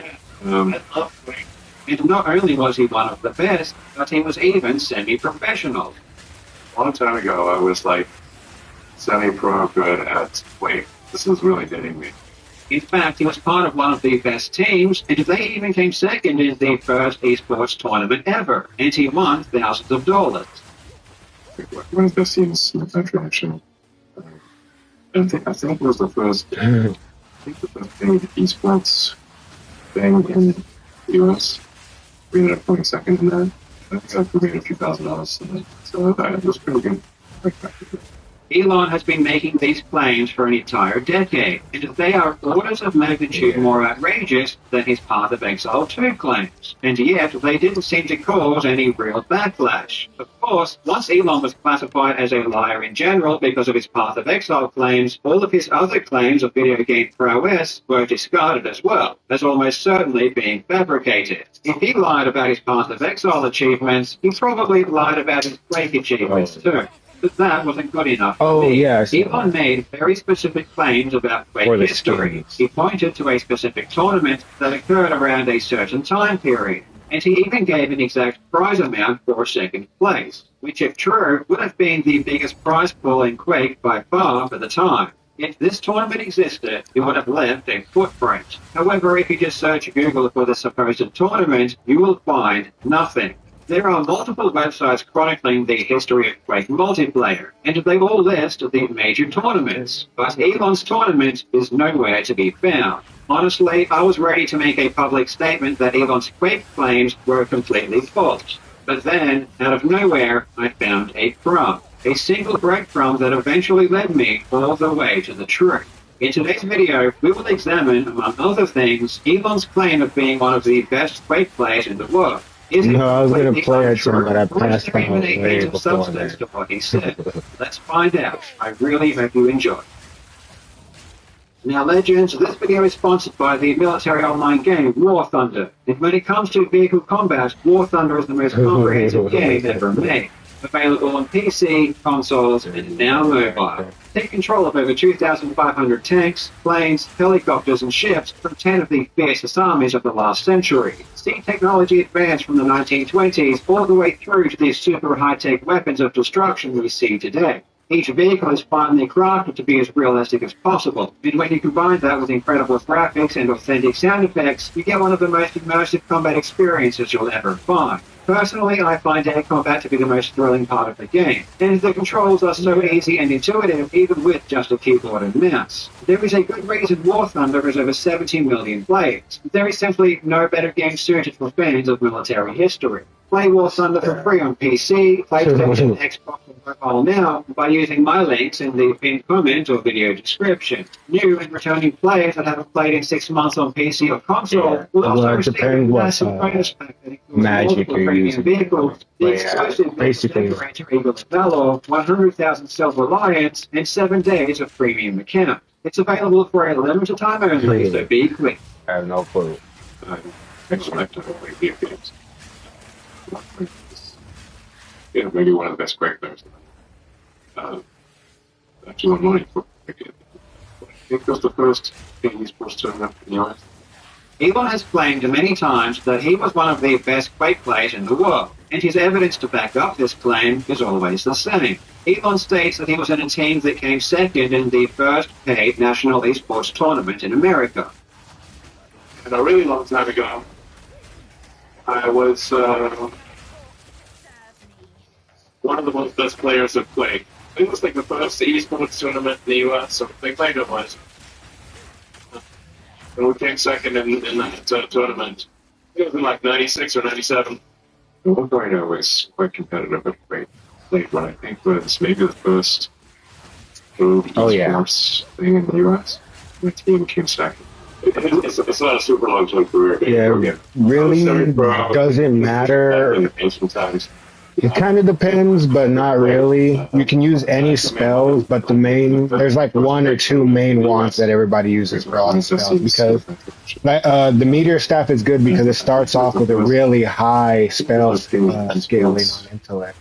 I love Quake. And not only was he one of the best, but he was even semi-professional. A long time ago, I was like semi-pro good at Quake. This is really dating me. In fact, he was part of one of the best teams, and they even came second in the first esports tournament ever, and he won thousands of dollars. One of the best teams in the country, actually. I think it was the first. I think the first big esports thing in the U.S. We ended up coming second in that. I think I made a few $1,000, so that was pretty good. Elon has been making these claims for an entire decade, and they are orders of magnitude more outrageous than his Path of Exile 2 claims. And yet, they didn't seem to cause any real backlash. Of course, once Elon was classified as a liar in general because of his Path of Exile claims, all of his other claims of video game prowess were discarded as well, as almost certainly being fabricated. If he lied about his Path of Exile achievements, he probably lied about his Quake achievements too. But that wasn't good enough for me. Yes. Elon made very specific claims about Quake For the history. skins. He pointed to a specific tournament that occurred around a certain time period, and he even gave an exact prize amount for second place, which if true would have been the biggest prize pool in Quake by far for the time. If this tournament existed, it would have left a footprint. However, if you just search Google for the supposed tournament, you will find nothing. There are multiple websites chronicling the history of Quake multiplayer, and they all list the major tournaments, but Elon's tournament is nowhere to be found. Honestly, I was ready to make a public statement that Elon's Quake claims were completely false. But then, out of nowhere, I found a crumb. A single breadcrumb that eventually led me all the way to the truth. In today's video, we will examine, among other things, Elon's claim of being one of the best Quake players in the world. Is No, I was going to play it, untrue, but I or is passed there out even a way hint of before substance that. to what he said? Let's find out. I really hope you enjoy. Now, legends, this video is sponsored by the military online game War Thunder. And when it comes to vehicle combat, War Thunder is the most comprehensive game ever made. Available on PC, consoles, and now mobile. Take control of over 2,500 tanks, planes, helicopters, and ships from 10 of the fiercest armies of the last century. See technology advance from the 1920s all the way through to these super high-tech weapons of destruction we see today. Each vehicle is finely crafted to be as realistic as possible, and when you combine that with incredible graphics and authentic sound effects, you get one of the most immersive combat experiences you'll ever find. Personally, I find air combat to be the most thrilling part of the game, and the controls are so easy and intuitive even with just a keyboard and mouse. There is a good reason War Thunder has over 70 million players. There is simply no better game suited for fans of military history. Play War Thunder for free on PC, PlayStation, Xbox, and mobile now by using my links in the pinned comment or video description. New and returning players that haven't played in 6 months on PC or console will also receive a massive bonus pack that includes magic multiple you're premium using. vehicles, the Yeah, exclusive basically. Liberator Eagle of Valor, 100,000 Silver Lions, and 7 days of premium account. It's available for a limited time only, so be quick. I have no clue. Actually, I don't play video games. Yeah, maybe one of the best Quake players. Actually, won money for it. I think it was the first esports tournament in the US. Elon has claimed many times that he was one of the best Quake players in the world, and his evidence to back up this claim is always the same. Elon states that he was in a team that came second in the first paid national esports tournament in America. And a really long time ago, I was one of the most best players of Quake. It was like the first esports tournament in the US, so they played it was. And we came second in that tournament. It was in like 96 or 97. The one point I was quite competitive at Quake. Played what I think was maybe the first esports thing in the US. My team came second. It's not a super long-term career. Yeah, really doesn't matter. In ancient times. It kind of depends, but not really. You can use any spells, but there's like 1 or 2 main ones that everybody uses for all the spells, because the meteor staff is good because it starts off with a really high spell scaling on intellect.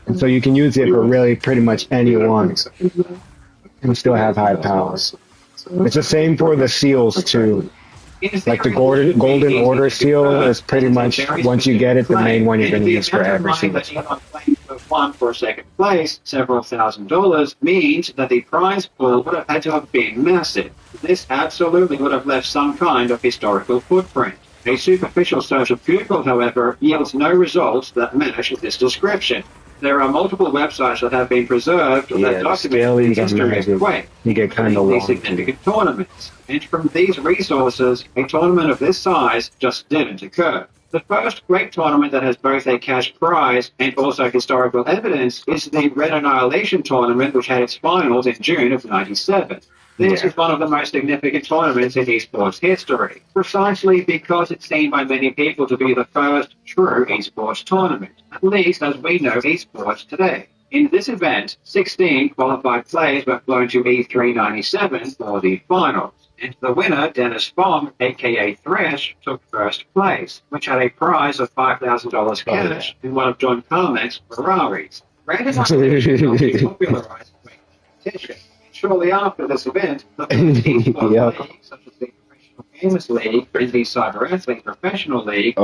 And so you can use it for really pretty much anyone and still have high powers. It's the same for the seals too. Like the golden order seal is pretty much, once you get it, the main one you're going to use for every single spell. Won for second place, several $1,000s, means that the prize pool would have had to have been massive. This absolutely would have left some kind of historical footprint. A superficial search of Google, however, yields no results that match this description. There are multiple websites that have been preserved that document the history of Quake, these significant tournaments. And from these resources, a tournament of this size just didn't occur. The first Quake tournament that has both a cash prize and also historical evidence is the Red Annihilation tournament, which had its finals in June of '97. This is one of the most significant tournaments in esports history, precisely because it's seen by many people to be the first true esports tournament, at least as we know esports today. In this event, 16 qualified players were flown to E397 for the finals, and the winner, Dennis Fong, aka Thresh, took first place, which had a prize of $5,000 cash and one of John Carmack's Ferraris. Randomization helped to popularize the competition. Shortly after this event, the esports leagues, such as the Professional Gamers League and the Cyber Athlete Professional League,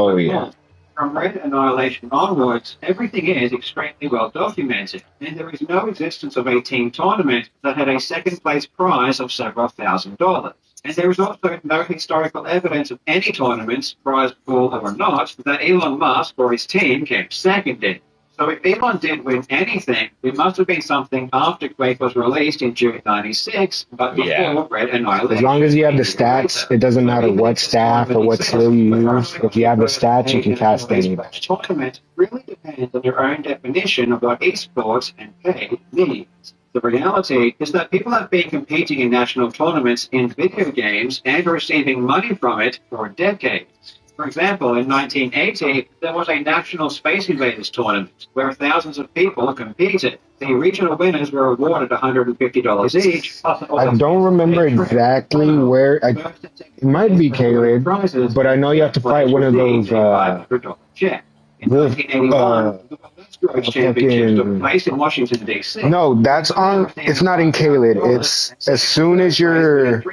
From Red Annihilation onwards, everything is extremely well documented, and there is no existence of a team tournament that had a second place prize of several $1,000s. And there is also no historical evidence of any tournaments, prize pool or not, that Elon Musk or his team came second in. So if Elon did win anything, it must have been something after Quake was released in June '96, but before Red Annihilation. As long as you have the stats, it doesn't matter what staff or what skill you use. If you have the stats, you can cast any. Tournament really depends on your own definition of what esports and pay means. The reality is that people have been competing in national tournaments in video games and receiving money from it for decades. For example, in 1980, there was a National Space Invaders tournament where thousands of people competed. The regional winners were awarded $150 each. I don't remember exactly where. It might be Caleb, but I know you have to fight one of those. No, that's on. It's not in Caleb. It's as soon as you're.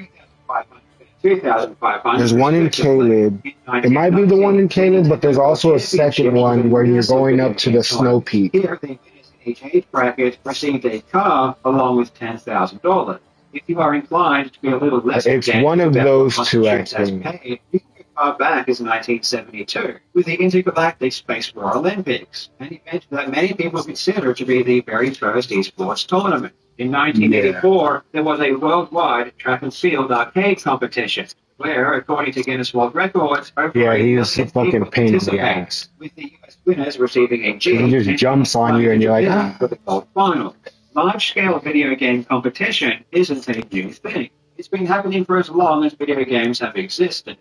There's one in Caleb. It might be the one in Caleb, but there's also a second one where you're going up to the snow peak. Each age bracket received a car along with $10,000. If you are inclined to be a little less, it's one of those two, I think. You can go far back as 1972 with the Intergalactic Space War Olympics, an event that many people consider to be the very first esports tournament. In 1984, there was a worldwide track and field arcade competition, where, according to Guinness World Records, he was a fucking pain in the ass. With the US winners receiving a G. He just jumps on you and you're like, for the gold final. Large-scale video game competition isn't a new thing. It's been happening for as long as video games have existed.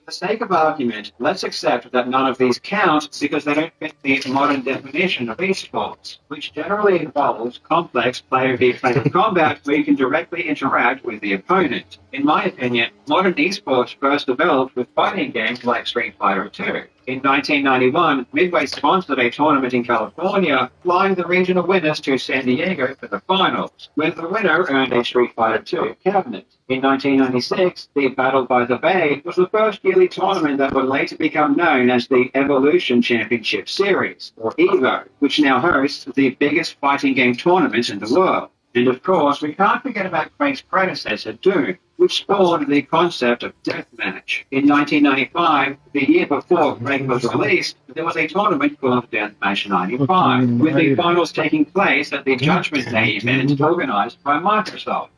For the sake of argument, let's accept that none of these count because they don't fit the modern definition of esports, which generally involves complex player-v-player combat where you can directly interact with the opponent. In my opinion, modern esports first developed with fighting games like Street Fighter II. In 1991, Midway sponsored a tournament in California, flying the regional winners to San Diego for the finals, where the winner earned a Street Fighter II cabinet. In 1996, the Battle by the Bay was the first yearly tournament that would later become known as the Evolution Championship Series, or EVO, which now hosts the biggest fighting game tournament in the world. And of course, we can't forget about Quake's predecessor, Doom, which spawned the concept of deathmatch. In 1995, the year before Quake was released, there was a tournament called Deathmatch 95, with the finals taking place at the Judgment Day event organized by Microsoft.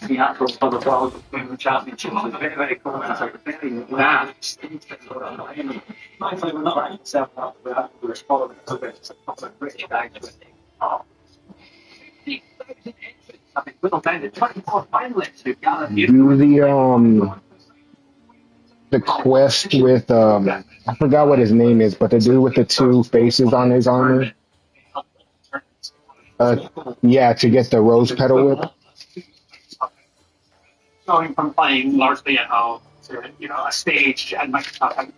The actual for the World Championship was very, very cool. It's like very nice. My favourite, not like yourself, we were following a bit of a British bag to it. Do the quest with I forgot what his name is, but the dude with the two faces on his armor. Yeah, to get the rose petal whip. Going from playing largely at home to a stage at Microsoft,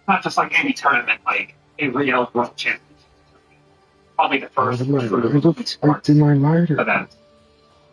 not just like any tournament, like a real World Championship. Probably the first event.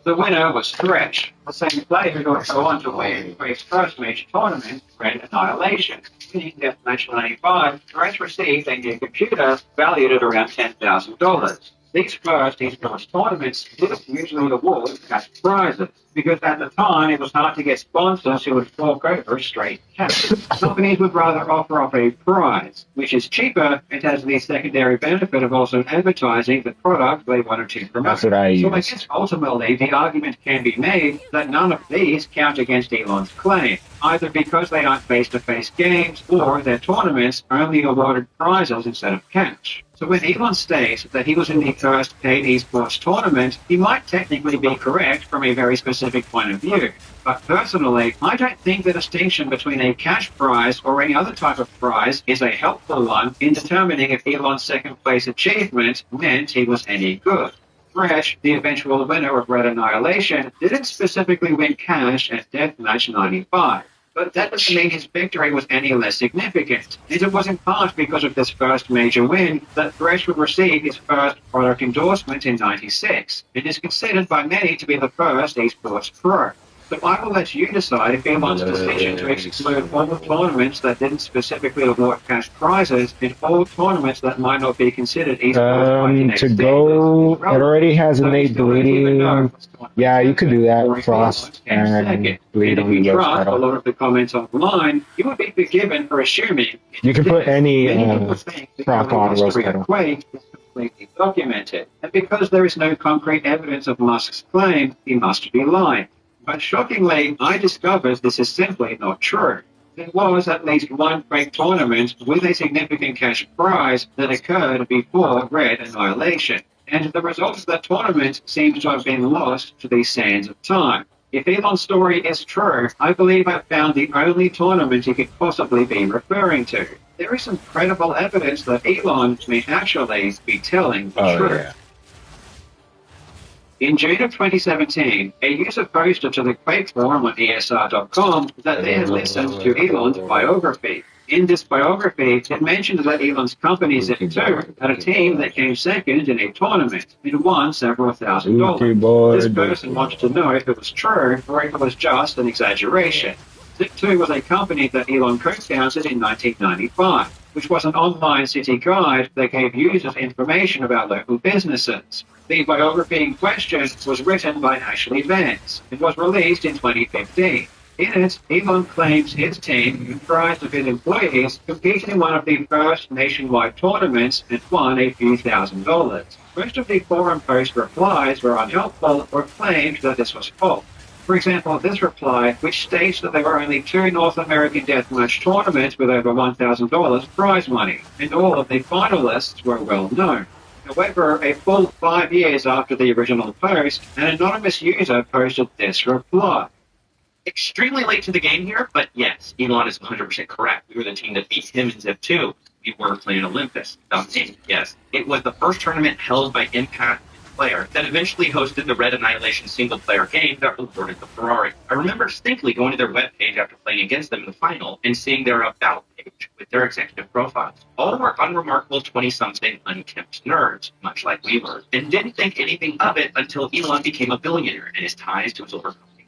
The winner was Thresh, the same player who would go on to win Quake's first major tournament, Red Annihilation. Winning Deathmatch 95, Thresh received a new computer valued at around $10,000. These first esports tournaments didn't usually award cash prizes, because at the time it was hard to get sponsors who would fork over straight cash. Companies would rather offer up a prize, which is cheaper and has the secondary benefit of also advertising the product they wanted to promote. That's what I use. So I guess ultimately the argument can be made that none of these count against Elon's claim, either because they aren't face-to-face games or their tournaments only awarded prizes instead of cash. So when Elon states that he was in the first paid esports tournament, he might technically be correct from a very specific point of view. But personally, I don't think the distinction between a cash prize or any other type of prize is a helpful one in determining if Elon's second place achievement meant he was any good. Thresh, the eventual winner of Red Annihilation, didn't specifically win cash at Deathmatch 95. But that doesn't mean his victory was any less significant. It was in part because of this first major win that Thresh would receive his first product endorsement in '96. It is considered by many to be the first esports pro. So I will let you decide if Elon's decision to exclude all the tournaments that didn't specifically award cash prizes and all tournaments that might not be considered esports To go, it already has innate bleeding. Yeah, you could do that. Frost and bleeding. And if you trust a lot of the comments online, you would be forgiven for assuming you can put any many people think the rock on early rose history of Quake is completely documented, and because there is no concrete evidence of Musk's claim, he must be lying. But shockingly, I discovered this is simply not true. There was at least one Quake tournament with a significant cash prize that occurred before Red Annihilation, and the result of that tournament seems to have been lost to the sands of time. If Elon's story is true, I believe I've found the only tournament he could possibly be referring to. There is some credible evidence that Elon may actually be telling the truth. Yeah. In June of 2017, a user posted to the Quake forum on ESR.com that they had listened to Elon's biography. In this biography, it mentioned that Elon's company Zip2 had a team that came second in a tournament and won several $1,000s. This person wanted to know if it was true or if it was just an exaggeration. Zip2 was a company that Elon co-founded in 1995, which was an online city guide that gave users information about local businesses. The biography in question was written by Ashley Vance. It was released in 2015. In it, Elon claims his team, comprised of his employees, competed in one of the first nationwide tournaments and won a few $1,000s. Most of the forum post replies were unhelpful or claimed that this was false. For example, this reply, which states that there were only 2 North American deathmatch tournaments with over $1,000 prize money, and all of the finalists were well known. However, a full 5 years after the original post, an anonymous user posted this reply. Extremely late to the game here, but yes, Elon is 100% correct. We were the team that beat him in Zip 2. We were playing Olympus. Yes. It was the first tournament held by Impact Player that eventually hosted the Red Annihilation single-player game that awarded the Ferrari. I remember distinctly going to their webpage after playing against them in the final and seeing their About page with their executive profiles. All were unremarkable 20-something unkempt nerds, much like we were, and didn't think anything of it until Elon became a billionaire and his ties to his overcoming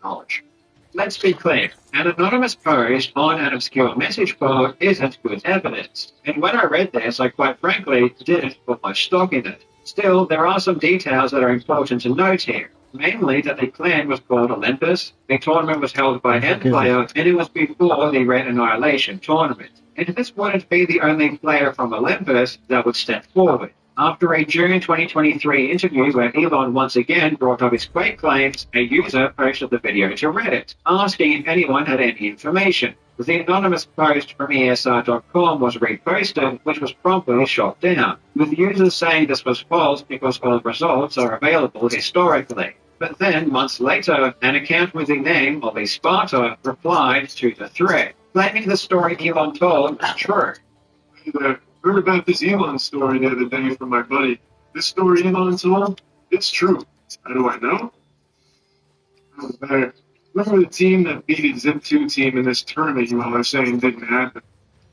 knowledge. Let's be clear, an anonymous post on an obscure message board isn't good evidence, and when I read this, I quite frankly didn't put much stock in it. Still, there are some details that are important to note here, mainly that the clan was called Olympus, the tournament was held by N player, and it was before the Red Annihilation tournament. And this wouldn't be the only player from Olympus that would step forward. After a June 2023 interview where Elon once again brought up his Quake claims, a user posted the video to Reddit, asking if anyone had any information. The anonymous post from ESR.com was reposted, which was promptly shot down, with users saying this was false because all results are available historically. But then, months later, an account with the name of a Sparta replied to the thread, claiming the story Elon told was true. I heard about this Elon story the other day from my buddy. This story Elon told, it's true. How do I know? I was there. Remember the team that beat the Zip 2 team in this tournament you all are saying didn't happen?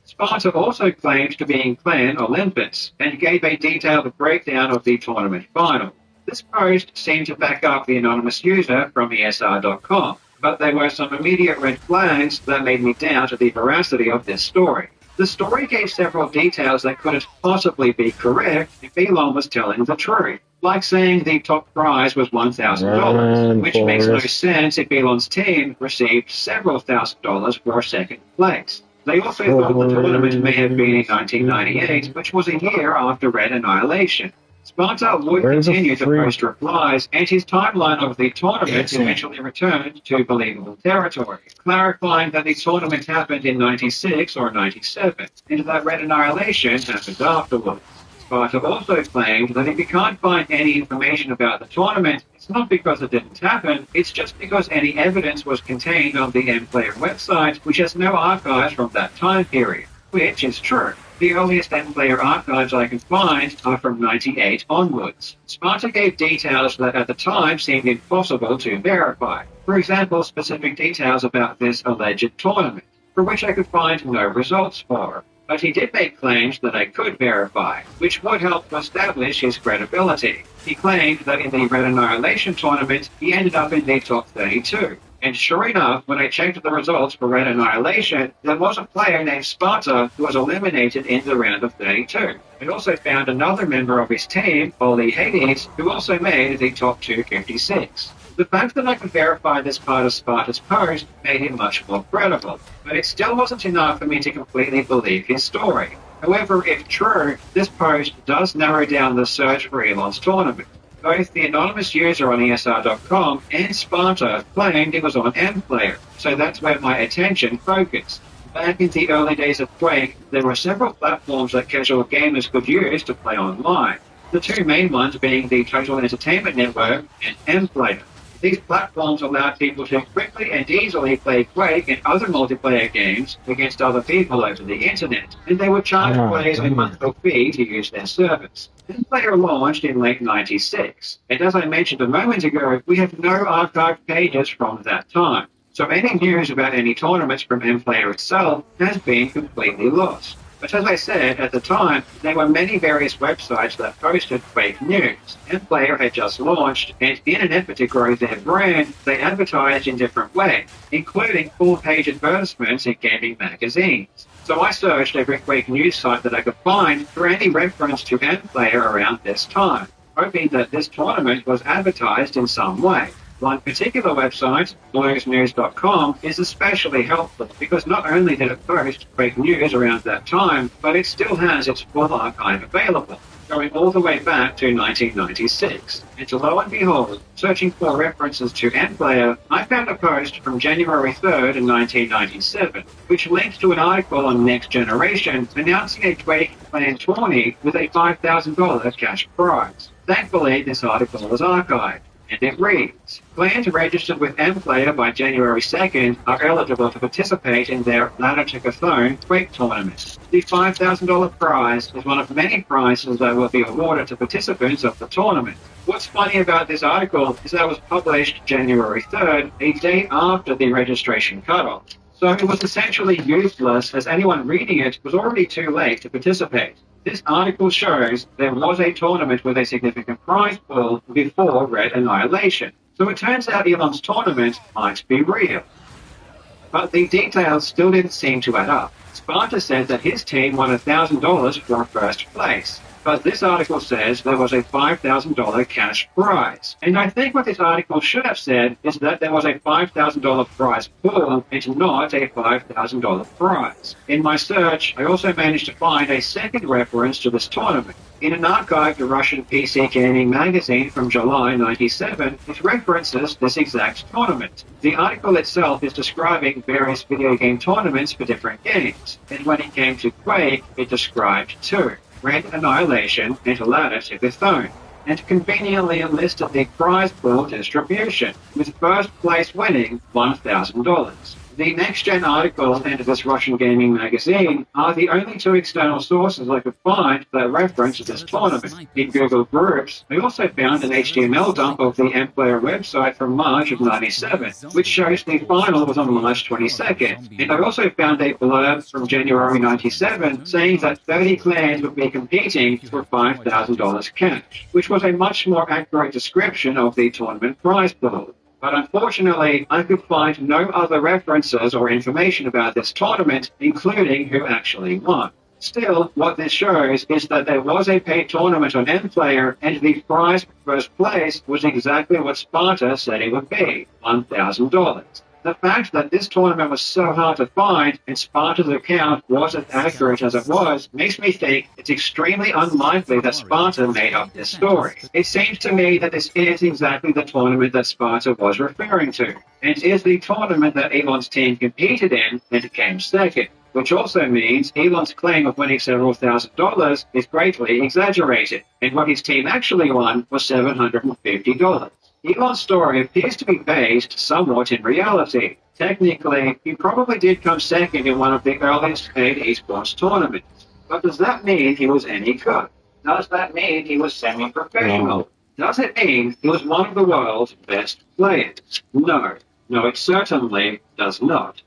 Sparta also claimed to be in Clan Olympus and gave a detailed breakdown of the tournament final. This post seemed to back up the anonymous user from ESR.com, but there were some immediate red flags that made me doubt the veracity of this story. The story gave several details that couldn't possibly be correct if Elon was telling the truth, like saying the top prize was $1,000, which makes no sense if Elon's team received several $1,000s for second place. They also thought the tournament may have been in 1998, which was a year after Red Annihilation. Sparta would continue to post replies, and his timeline of the tournament eventually returned to believable territory, clarifying that the tournament happened in 96 or 97, and that Red Annihilation happened afterwards. Sparta also claimed that if you can't find any information about the tournament, it's not because it didn't happen, it's just because any evidence was contained on the M-Player website, which has no archives from that time period, which is true. The earliest M-Player archives I can find are from 98 onwards. Sparta gave details that at the time seemed impossible to verify. For example, specific details about this alleged tournament, for which I could find no results for. But he did make claims that I could verify, which would help to establish his credibility. He claimed that in the Red Annihilation tournament, he ended up in the top 32. And sure enough, when I checked the results for Red Annihilation, there was a player named Sparta who was eliminated in the round of 32. I also found another member of his team, Oli Hades, who also made the top 256. The fact that I could verify this part of Sparta's post made him much more credible, but it still wasn't enough for me to completely believe his story. However, if true, this post does narrow down the search for Elon's tournament. Both the anonymous user on ESR.com and Sparta claimed it was on MPlayer, so that's where my attention focused. Back in the early days of Quake, there were several platforms that casual gamers could use to play online. The two main ones being the Total Entertainment Network and MPlayer. These platforms allowed people to quickly and easily play Quake and other multiplayer games against other people over the internet, and they would charge players a monthly fee to use their service. MPlayer launched in late '96, and as I mentioned a moment ago, we have no archived pages from that time. So any news about any tournaments from MPlayer itself has been completely lost. But as I said, at the time, there were many various websites that posted fake news. MPlayer had just launched, and in an effort to grow their brand, they advertised in different ways, including full-page advertisements in gaming magazines. So I searched every Quake news site that I could find for any reference to MPlayer around this time, hoping that this tournament was advertised in some way. One particular website, bluesnews.com, is especially helpful because not only did it post Quake news around that time, but it still has its full archive available, going all the way back to 1996. And lo and behold, searching for references to MPlayer, I found a post from January 3rd in 1997, which linked to an article on Next Generation announcing a Quake Clan tourney with a $5,000 cash prize. Thankfully, this article was archived. And it reads, clans registered with MPlayer by January 2nd are eligible to participate in their Ladder to Cthulhu Quake tournament. The $5,000 prize is one of many prizes that will be awarded to participants of the tournament. What's funny about this article is that it was published January 3rd, a day after the registration cutoff. So it was essentially useless as anyone reading it was already too late to participate. This article shows there was a tournament with a significant prize pool before Red Annihilation. So it turns out Elon's tournament might be real. But the details still didn't seem to add up. Sparta said that his team won $1,000 for first place. But this article says there was a $5,000 cash prize. And I think what this article should have said is that there was a $5,000 prize pool and not a $5,000 prize. In my search, I also managed to find a second reference to this tournament. In an archived Russian PC gaming magazine from July '97, it references this exact tournament. The article itself is describing various video game tournaments for different games, and when it came to Quake, it described two. Red Annihilation and Ladder to Cthulhu, and conveniently enlisted the prize pool distribution, with first place winning $1,000. The Next Gen article and this Russian gaming magazine are the only two external sources I could find that reference this tournament. In Google Groups, I also found an HTML dump of the MPlayer website from March of '97, which shows the final was on March 22nd. And I also found a blurb from January '97 saying that 30 clans would be competing for $5,000 cash, which was a much more accurate description of the tournament prize pool. But unfortunately, I could find no other references or information about this tournament, including who actually won. Still, what this shows is that there was a paid tournament on MPlayer, and the prize for first place was exactly what Sparta said it would be, $1,000. The fact that this tournament was so hard to find and Sparta's account wasn't accurate as it was makes me think it's extremely unlikely that Sparta made up this story. It seems to me that this is exactly the tournament that Sparta was referring to, and is the tournament that Elon's team competed in and came second, which also means Elon's claim of winning several $1,000s is greatly exaggerated, and what his team actually won was $750. Elon's story appears to be based somewhat in reality. Technically, he probably did come second in one of the earliest paid esports tournaments. But does that mean he was any good? Does that mean he was semi-professional? Does it mean he was one of the world's best players? No. No, it certainly does not.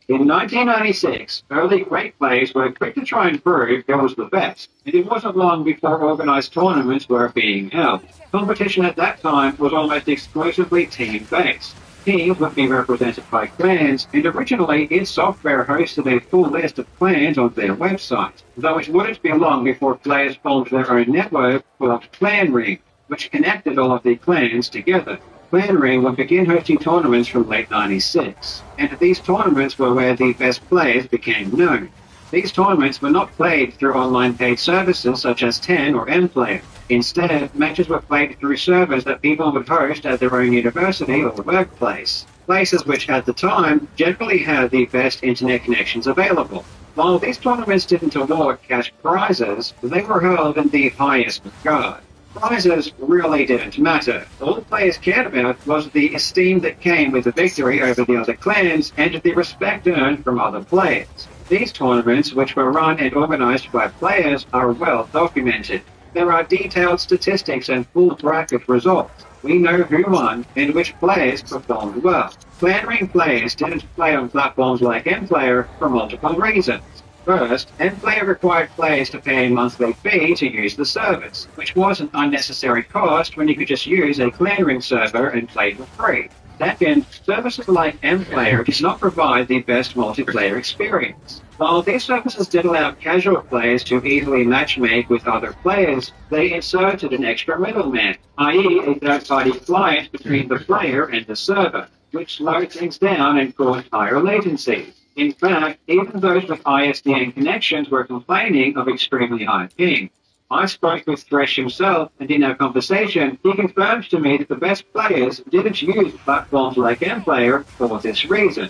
In 1996, early great players were quick to try and prove there was the best, and it wasn't long before organized tournaments were being held. Competition at that time was almost exclusively team-based. Teams would be represented by clans, and originally id Software hosted a full list of clans on their website, though it wouldn't be long before players formed their own network called Clan Ring, which connected all of the clans together. Clan Ring would begin hosting tournaments from late 96, and these tournaments were where the best players became known. These tournaments were not played through online paid services such as 10 or mPlayer. Instead, matches were played through servers that people would host at their own university or workplace, places which at the time generally had the best internet connections available. While these tournaments didn't award cash prizes, they were held in the highest regard. Prizes really didn't matter. All the players cared about was the esteem that came with the victory over the other clans and the respect earned from other players. These tournaments, which were run and organized by players, are well documented. There are detailed statistics and full bracket results. We know who won and which players performed well. Clan Ring players didn't play on platforms like mPlayer for multiple reasons. First, mPlayer required players to pay a monthly fee to use the service, which was an unnecessary cost when you could just use a Clan Ring server and play for free. Second, services like mPlayer did not provide the best multiplayer experience. While these services did allow casual players to easily matchmake with other players, they inserted an extra middleman, i.e. a third-party client between the player and the server, which slowed things down and caused higher latency. In fact, even those with ISDN connections were complaining of extremely high ping. I spoke with Thresh himself, and in our conversation, he confirmed to me that the best players didn't use platforms like mPlayer for this reason.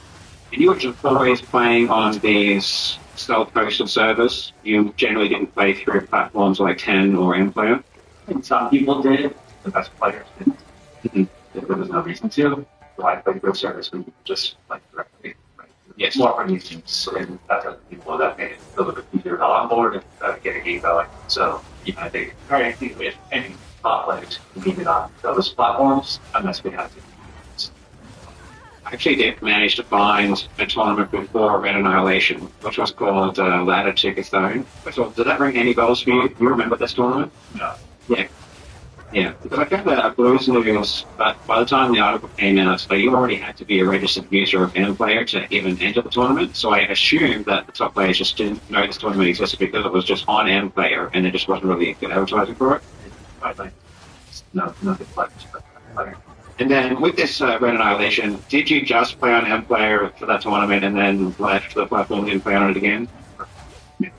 And you were just always playing on these self-hosted servers. You generally didn't play through platforms like 10 or mPlayer. And some people did, the best players didn't. There was no reason to. So I played through service and just like directly. Yes. More for users, and that's other people that made it a little bit easier to onboard and get a game going. So, yeah, I think with any top players who needed on those platforms, unless we had to. I actually did manage to find a tournament before Red Annihilation, which was called Ladder Tickathon. First of all, did that ring any bells for you? You remember this tournament? No. Yeah. Yeah, because I found that at Blues News, but by the time the article came out, you already had to be a registered user of mPlayer to even enter the tournament. So I assumed that the top players just didn't know this tournament existed because it was just on mPlayer and there just wasn't really good advertising for it. I think nothing like player. And then with this Red Annihilation, did you just play on mPlayer for that tournament and then left the platform and play on it again?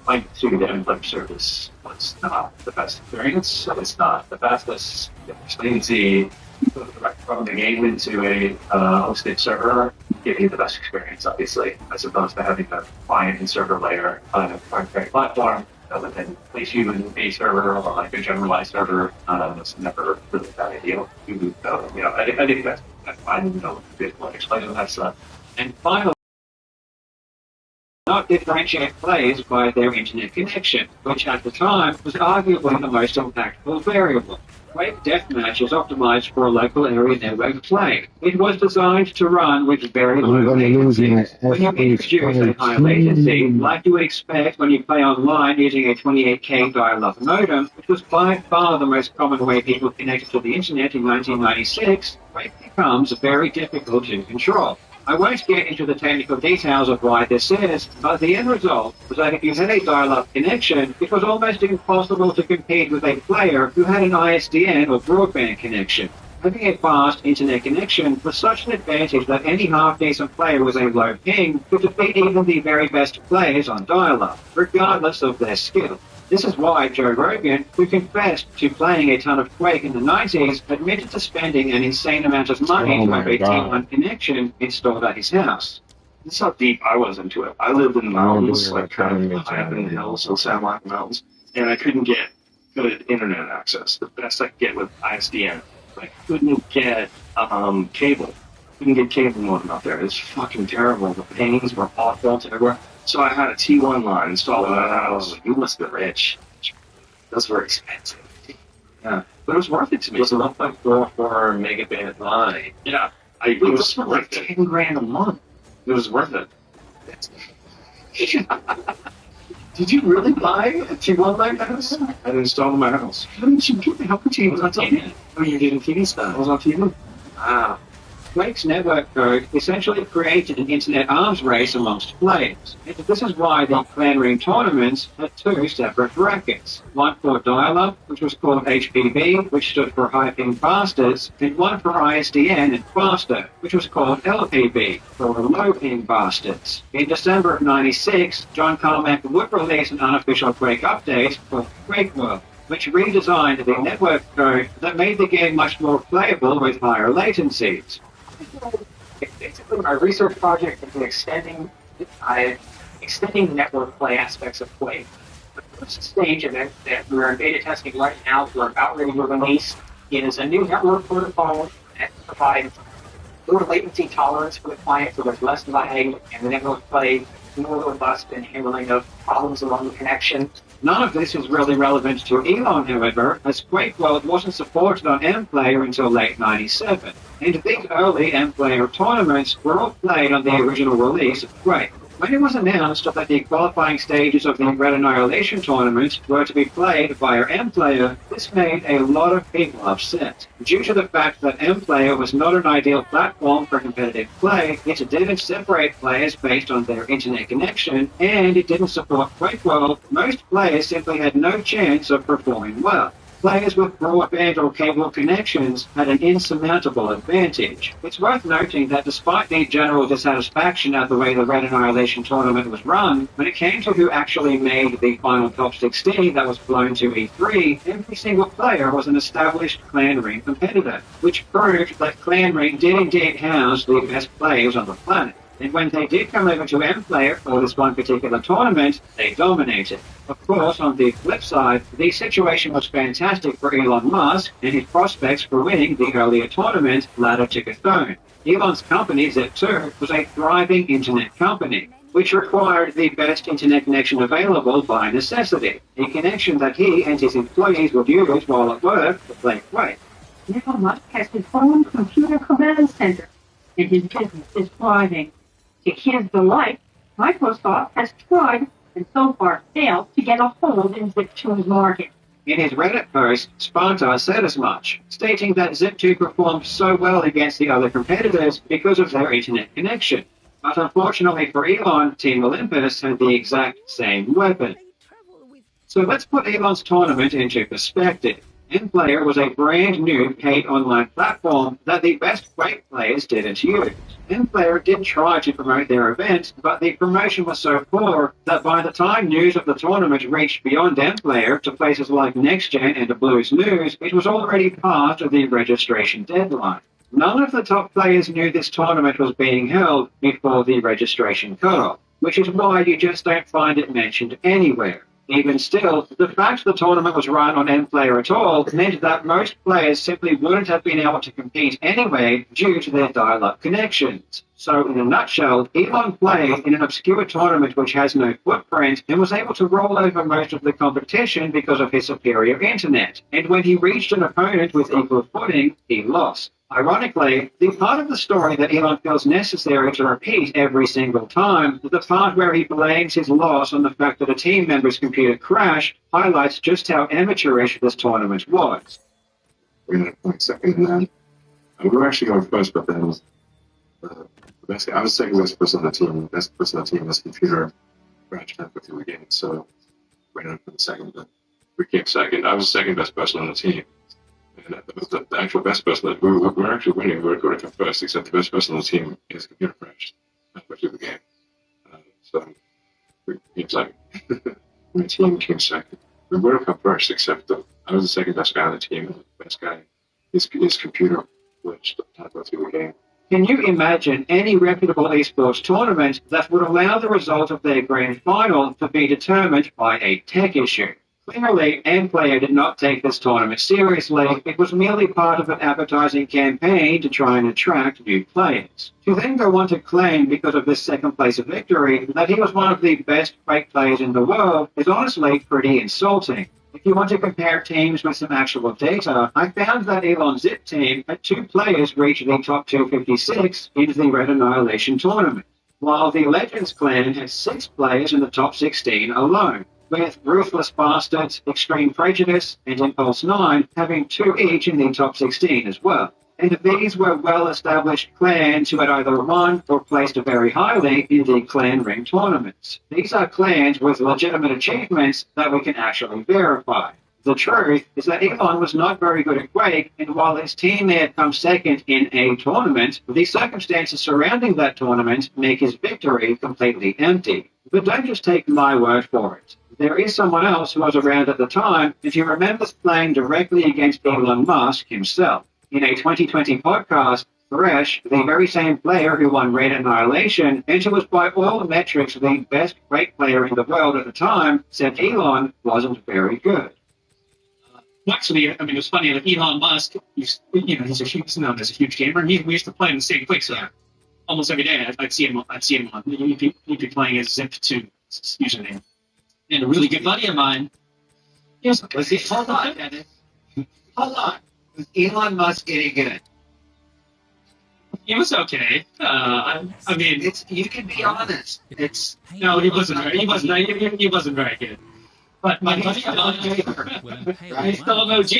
Playing through the mPlayer service was not the best experience, so it's not the fastest. Latency direct from the game into a hosted server give you the best experience, obviously, as opposed to having a client and server layer on a proprietary platform that would then place you in a server or like a generalized server. It's never really that ideal. I think that's fine. Explain that stuff. And finally, not differentiate players by their internet connection, which at the time was arguably the most impactful variable. Quake Deathmatch is optimized for a local area network play. It was designed to run with very low latency. When you introduce a high latency, like you would expect when you play online using a 28K dial-up modem, which was by far the most common way people connected to the internet in 1996, Quake becomes very difficult to control. I won't get into the technical details of why this is, but the end result was that if you had a dial-up connection, it was almost impossible to compete with a player who had an ISDN or broadband connection. Having a fast internet connection was such an advantage that any half-decent player with a low ping could defeat even the very best players on dial-up, regardless of their skill. This is why Joe Rogan, who confessed to playing a ton of Quake in the 90s, admitted to spending an insane amount of money to have a T1 connection installed at his house. This is how deep I was into it. I lived in the mountains, like kind of high up in the hills, so San Juan Mountains, and I couldn't get good internet access. The best I could get with ISDN. I couldn't get cable. Couldn't get cable modem out there. It was fucking terrible. The pings were awful everywhere. So I had a T1 line installed in my house. You must be rich. Those were expensive. Yeah, but it was worth it to me. It was a 1.44 megabit line. Yeah, it was like $10,000 a month. It was worth it. Did you really buy a T1 like house? I installed in my house. How did you get how could you on TV? Oh, you did a TV stuff. I was on TV. Wow. Quake's network code essentially created an internet arms race amongst players. And this is why the Clan Ring tournaments had two separate brackets. One for dial-up, which was called HPB, which stood for High Ping Bastards, and one for ISDN and faster, which was called LPB, for Low Ping Bastards. In December of '96, John Carmack would release an unofficial Quake update called Quake World, which redesigned the network code that made the game much more playable with higher latencies. Basically, my research project into extending network play aspects of Quake. The first stage of it that we're in beta testing right now, we're about ready to release, is a new network protocol that provides lower latency tolerance for the client, so there's less lag, and the network play is more robust in handling of problems along the connection. None of this is really relevant to Elon, however, as Quake World wasn't supported on M-Player until late '97, and these early M-Player tournaments were all played on the original release of Quake. When it was announced that the qualifying stages of the Red Annihilation tournament were to be played via M-Player, this made a lot of people upset. Due to the fact that M-Player was not an ideal platform for competitive play, it didn't separate players based on their internet connection, and it didn't support Quake World, most players simply had no chance of performing well. Players with broadband or cable connections had an insurmountable advantage. It's worth noting that despite the general dissatisfaction at the way the Red Annihilation tournament was run, when it came to who actually made the final top 16 that was flown to E3, every single player was an established Clan Ring competitor, which proved that Clan Ring did indeed house the best players on the planet. And when they did come over to M-Player for this one particular tournament, they dominated. Of course, on the flip side, the situation was fantastic for Elon Musk, and his prospects for winning the earlier tournament ladder took a throne. Elon's company, Zip2, was a thriving internet company, which required the best internet connection available by necessity, a connection that he and his employees would use while at work to play Quake. Elon Musk has his own computer command center, and his business is thriving. To his delight, Microsoft has tried and so far failed to get a hold in Zip2's market. In his Reddit post, Sparta said as much, stating that Zip2 performed so well against the other competitors because of their internet connection. But unfortunately for Elon, Team Olympus had the exact same weapon. So let's put Elon's tournament into perspective. M-Player was a brand new paid online platform that the best Quake players didn't use. M-Player did try to promote their event, but the promotion was so poor that by the time news of the tournament reached beyond M-Player to places like NextGen and Blues News, it was already past the registration deadline. None of the top players knew this tournament was being held before the registration cutoff, which is why you just don't find it mentioned anywhere. Even still, the fact the tournament was run on M-Player at all meant that most players simply wouldn't have been able to compete anyway due to their dial-up connections. So, in a nutshell, Elon played in an obscure tournament which has no footprint and was able to roll over most of the competition because of his superior internet. And when he reached an opponent with equal footing, he lost. Ironically, the part of the story that Elon feels necessary to repeat every single time, the part where he blames his loss on the fact that a team member's computer crashed, highlights just how amateurish this tournament was. We're going to point second in that. We were actually going first, but then I was second best person on the team. The best person on the team was computer crashed halfway through the game, so we ended up for the second. But we came second. I was the second best person on the team. And that was the actual best person. We were actually winning. We were going to come first, except the best person on the team is computer crashed halfway through the game. So we came second. My team came second. We would have come first, except I was the second best guy on the team, and the best guy, his computer glitched halfway through the game. Can you imagine any reputable esports tournament that would allow the result of their grand final to be determined by a tech issue? Clearly, M-Player did not take this tournament seriously. It was merely part of an advertising campaign to try and attract new players. To then go on to claim, because of this second-place victory, that he was one of the best Quake players in the world is honestly pretty insulting. If you want to compare teams with some actual data, I found that Elon's Zip team had 2 players reach the top 256 in the Red Annihilation tournament. while the Legends clan had 6 players in the top 16 alone, with Ruthless Bastards, Extreme Prejudice, and Impulse 9 having 2 each in the top 16 as well. And these were well-established clans who had either won or placed very highly in the clan ring tournaments. These are clans with legitimate achievements that we can actually verify. The truth is that Elon was not very good at Quake, and while his team may have come second in a tournament, the circumstances surrounding that tournament make his victory completely empty. But don't just take my word for it. There is someone else who was around at the time, and who remembers playing directly against Elon Musk himself. In a 2020 podcast, Thresh, the very same player who won Red Annihilation, and who was by all metrics the best Quake player in the world at the time, said Elon wasn't very good. Actually, I mean, it was funny that Elon Musk, he's known as a huge gamer. We used to play in the same Quake server almost every day. I'd see him on. He'd be playing his Zip2 username. And a really good buddy of mine. Hold on, Dennis. Hold on. Was Elon Musk any good? He was okay. I mean, you can be honest. No, he wasn't very good. But my buddy Elon, he's still an OG.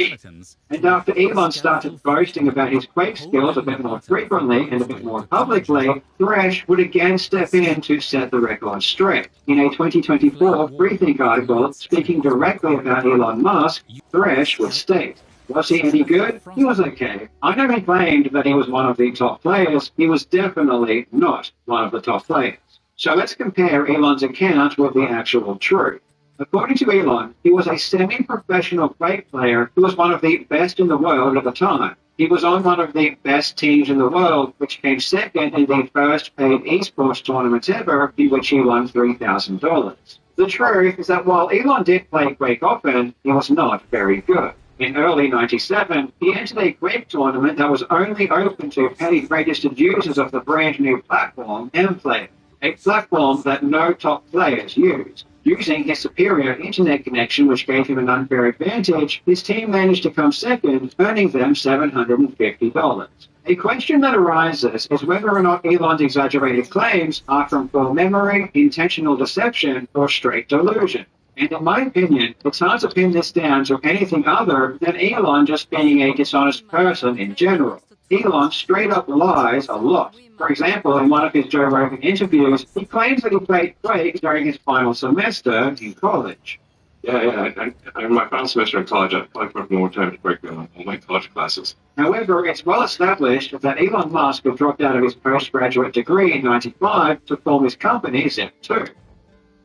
And after Elon started boasting about his Quake skills a bit more frequently and a bit more publicly, Thresh would again step in to set the record straight. In a 2024 Freethink article speaking directly about Elon Musk, Thresh would state, "Was he any good? He was okay. I know he claimed that he was one of the top players. He was definitely not one of the top players." So let's compare Elon's account with the actual truth. According to Elon, he was a semi-professional Quake player who was one of the best in the world at the time. He was on one of the best teams in the world, which came second in the first paid esports tournament ever, in which he won $3,000. The truth is that while Elon did play Quake often, he was not very good. In early '97, he entered a Quake tournament that was only open to paid registered users of the brand new platform, MPlay, a platform that no top players used. Using his superior internet connection, which gave him an unfair advantage, his team managed to come second, earning them $750. A question that arises is whether or not Elon's exaggerated claims are from poor memory, intentional deception, or straight delusion. And in my opinion, it's hard to pin this down to anything other than Elon just being a dishonest person in general. Elon straight up lies a lot. For example, in one of his Joe Rogan interviews, he claims that he played Quake during his final semester in college. Yeah. In my final semester in college, I played more time to break down all my college classes. However, it's well established that Elon Musk had dropped out of his postgraduate degree in '95 to form his company, Zip2.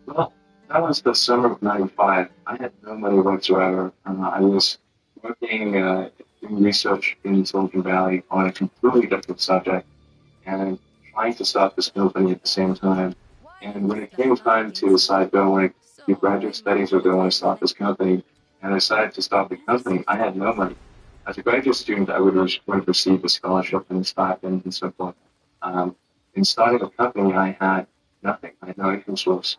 Well, that was the summer of '95. I had no money whatsoever. I was working, doing research in Silicon Valley on a completely different subject and trying to start this company at the same time. And when it came time to decide, do I want to do graduate studies or do I want to start this company, and I decided to start the company, I had no money. As a graduate student, I would have received a scholarship and stipend and so forth. In starting a company, I had nothing. I had no income source.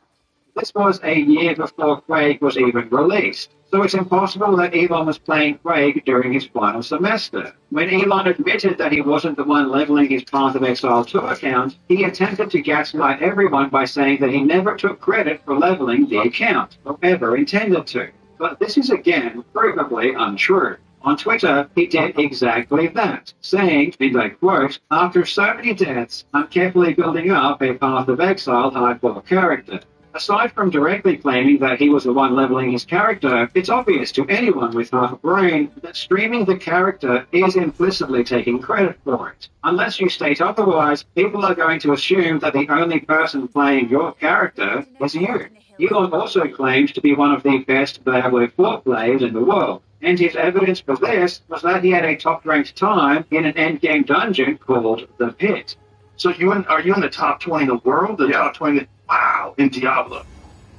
This was a year before Quake was even released, so it's impossible that Elon was playing Quake during his final semester. When Elon admitted that he wasn't the one leveling his Path of Exile 2 account, he attempted to gaslight everyone by saying that he never took credit for leveling the account, or ever intended to. But this is again provably untrue. On Twitter, he did exactly that, saying, and I quote, "After so many deaths, I'm carefully building up a Path of Exile hardcore character." Aside from directly claiming that he was the one leveling his character, it's obvious to anyone with half a brain that streaming the character is implicitly taking credit for it. Unless you state otherwise, people are going to assume that the only person playing your character is you. Elon also claimed to be one of the best Diablo 4 players in the world, and his evidence for this was that he had a top-ranked time in an endgame dungeon called The Pit. So are you in the top 20 in the world? The top 20? Wow, in Diablo.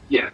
Yeah.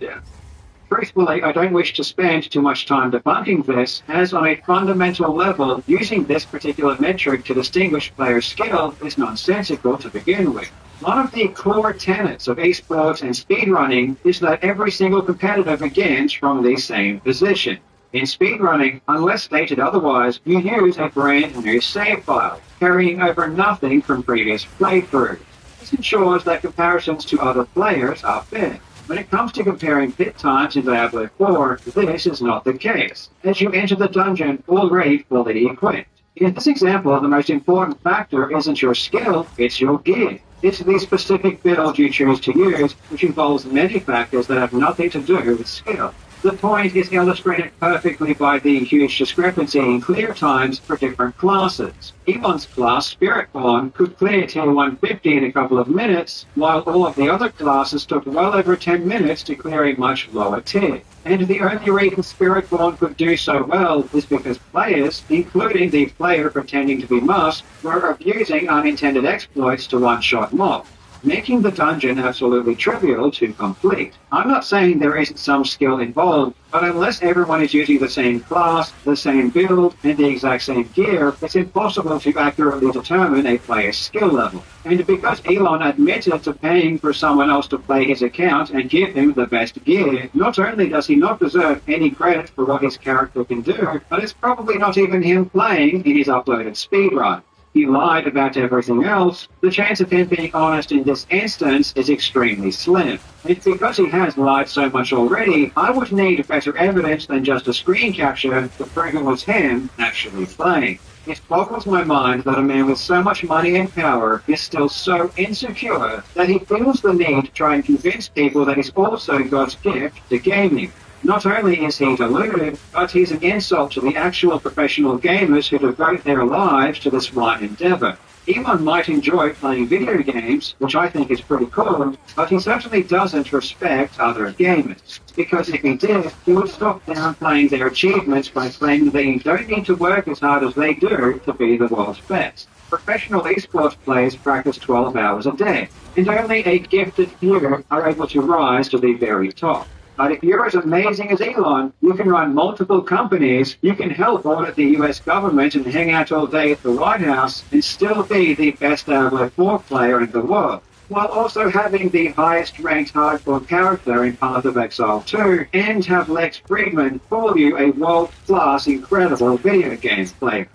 Truthfully, I don't wish to spend too much time debunking this, as on a fundamental level, using this particular metric to distinguish players' skill is nonsensical to begin with. One of the core tenets of esports and speedrunning is that every single competitor begins from the same position. In speedrunning, unless stated otherwise, you use a brand new save file, carrying over nothing from previous playthroughs. This ensures that comparisons to other players are fair. When it comes to comparing pit times in Diablo 4, this is not the case, as you enter the dungeon already fully equipped. In this example, the most important factor isn't your skill, it's your gear. It's the specific build you choose to use, which involves many factors that have nothing to do with skill. The point is illustrated perfectly by the huge discrepancy in clear times for different classes. Elon's class, Spiritborn, could clear tier 150 in a couple of minutes, while all of the other classes took well over 10 minutes to clear a much lower tier. And the only reason Spiritborn could do so well is because players, including the player pretending to be Musk, were abusing unintended exploits to one-shot mobs, making the dungeon absolutely trivial to complete. I'm not saying there isn't some skill involved, but unless everyone is using the same class, the same build, and the exact same gear, it's impossible to accurately determine a player's skill level. And because Elon admitted to paying for someone else to play his account and give him the best gear, not only does he not deserve any credit for what his character can do, but it's probably not even him playing in his uploaded speedrun. He lied about everything else. The chance of him being honest in this instance is extremely slim. It's because he has lied so much already, I would need better evidence than just a screen capture to prove it was him actually playing. It boggles my mind that a man with so much money and power is still so insecure that he feels the need to try and convince people that he's also God's gift to gaming. Not only is he deluded, but he's an insult to the actual professional gamers who devote their lives to this one endeavor. Elon might enjoy playing video games, which I think is pretty cool, but he certainly doesn't respect other gamers. Because if he did, he would stop downplaying their achievements by claiming that you don't need to work as hard as they do to be the world's best. Professional esports players practice 12 hours a day, and only a gifted few are able to rise to the very top. But if you're as amazing as Elon, you can run multiple companies, you can help audit the US government and hang out all day at the White House and still be the best Diablo 4 player in the world, while also having the highest ranked hardcore character in Path of Exile 2 and have Lex Friedman call you a world-class incredible video game player.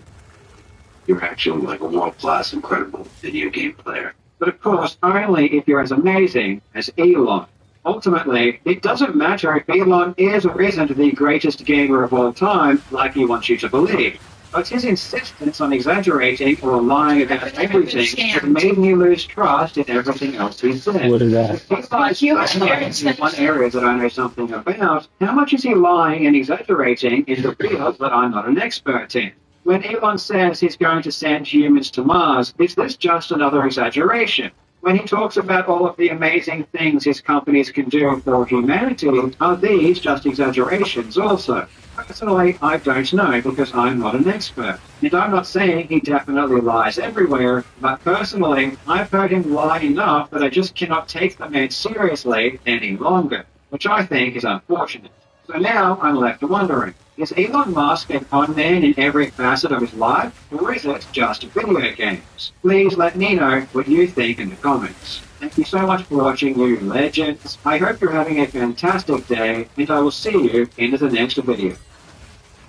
You're actually like a world-class, incredible video game player. But of course, only if you're as amazing as Elon. Ultimately, it doesn't matter if Elon is or isn't the greatest gamer of all time, like he wants you to believe. But his insistence on exaggerating or lying about everything has made me lose trust in everything else he said. What is that? In one area that I know something about, how much is he lying and exaggerating in the field that I'm not an expert in? When Elon says he's going to send humans to Mars, is this just another exaggeration? When he talks about all of the amazing things his companies can do for humanity, are these just exaggerations also? Personally, I don't know because I'm not an expert. And I'm not saying he definitely lies everywhere, but personally, I've heard him lie enough that I just cannot take the man seriously any longer, which I think is unfortunate. So now I'm left wondering, is Elon Musk a con man in every facet of his life, or is it just video games? Please let me know what you think in the comments. Thank you so much for watching, you legends. I hope you're having a fantastic day, and I will see you in the next video.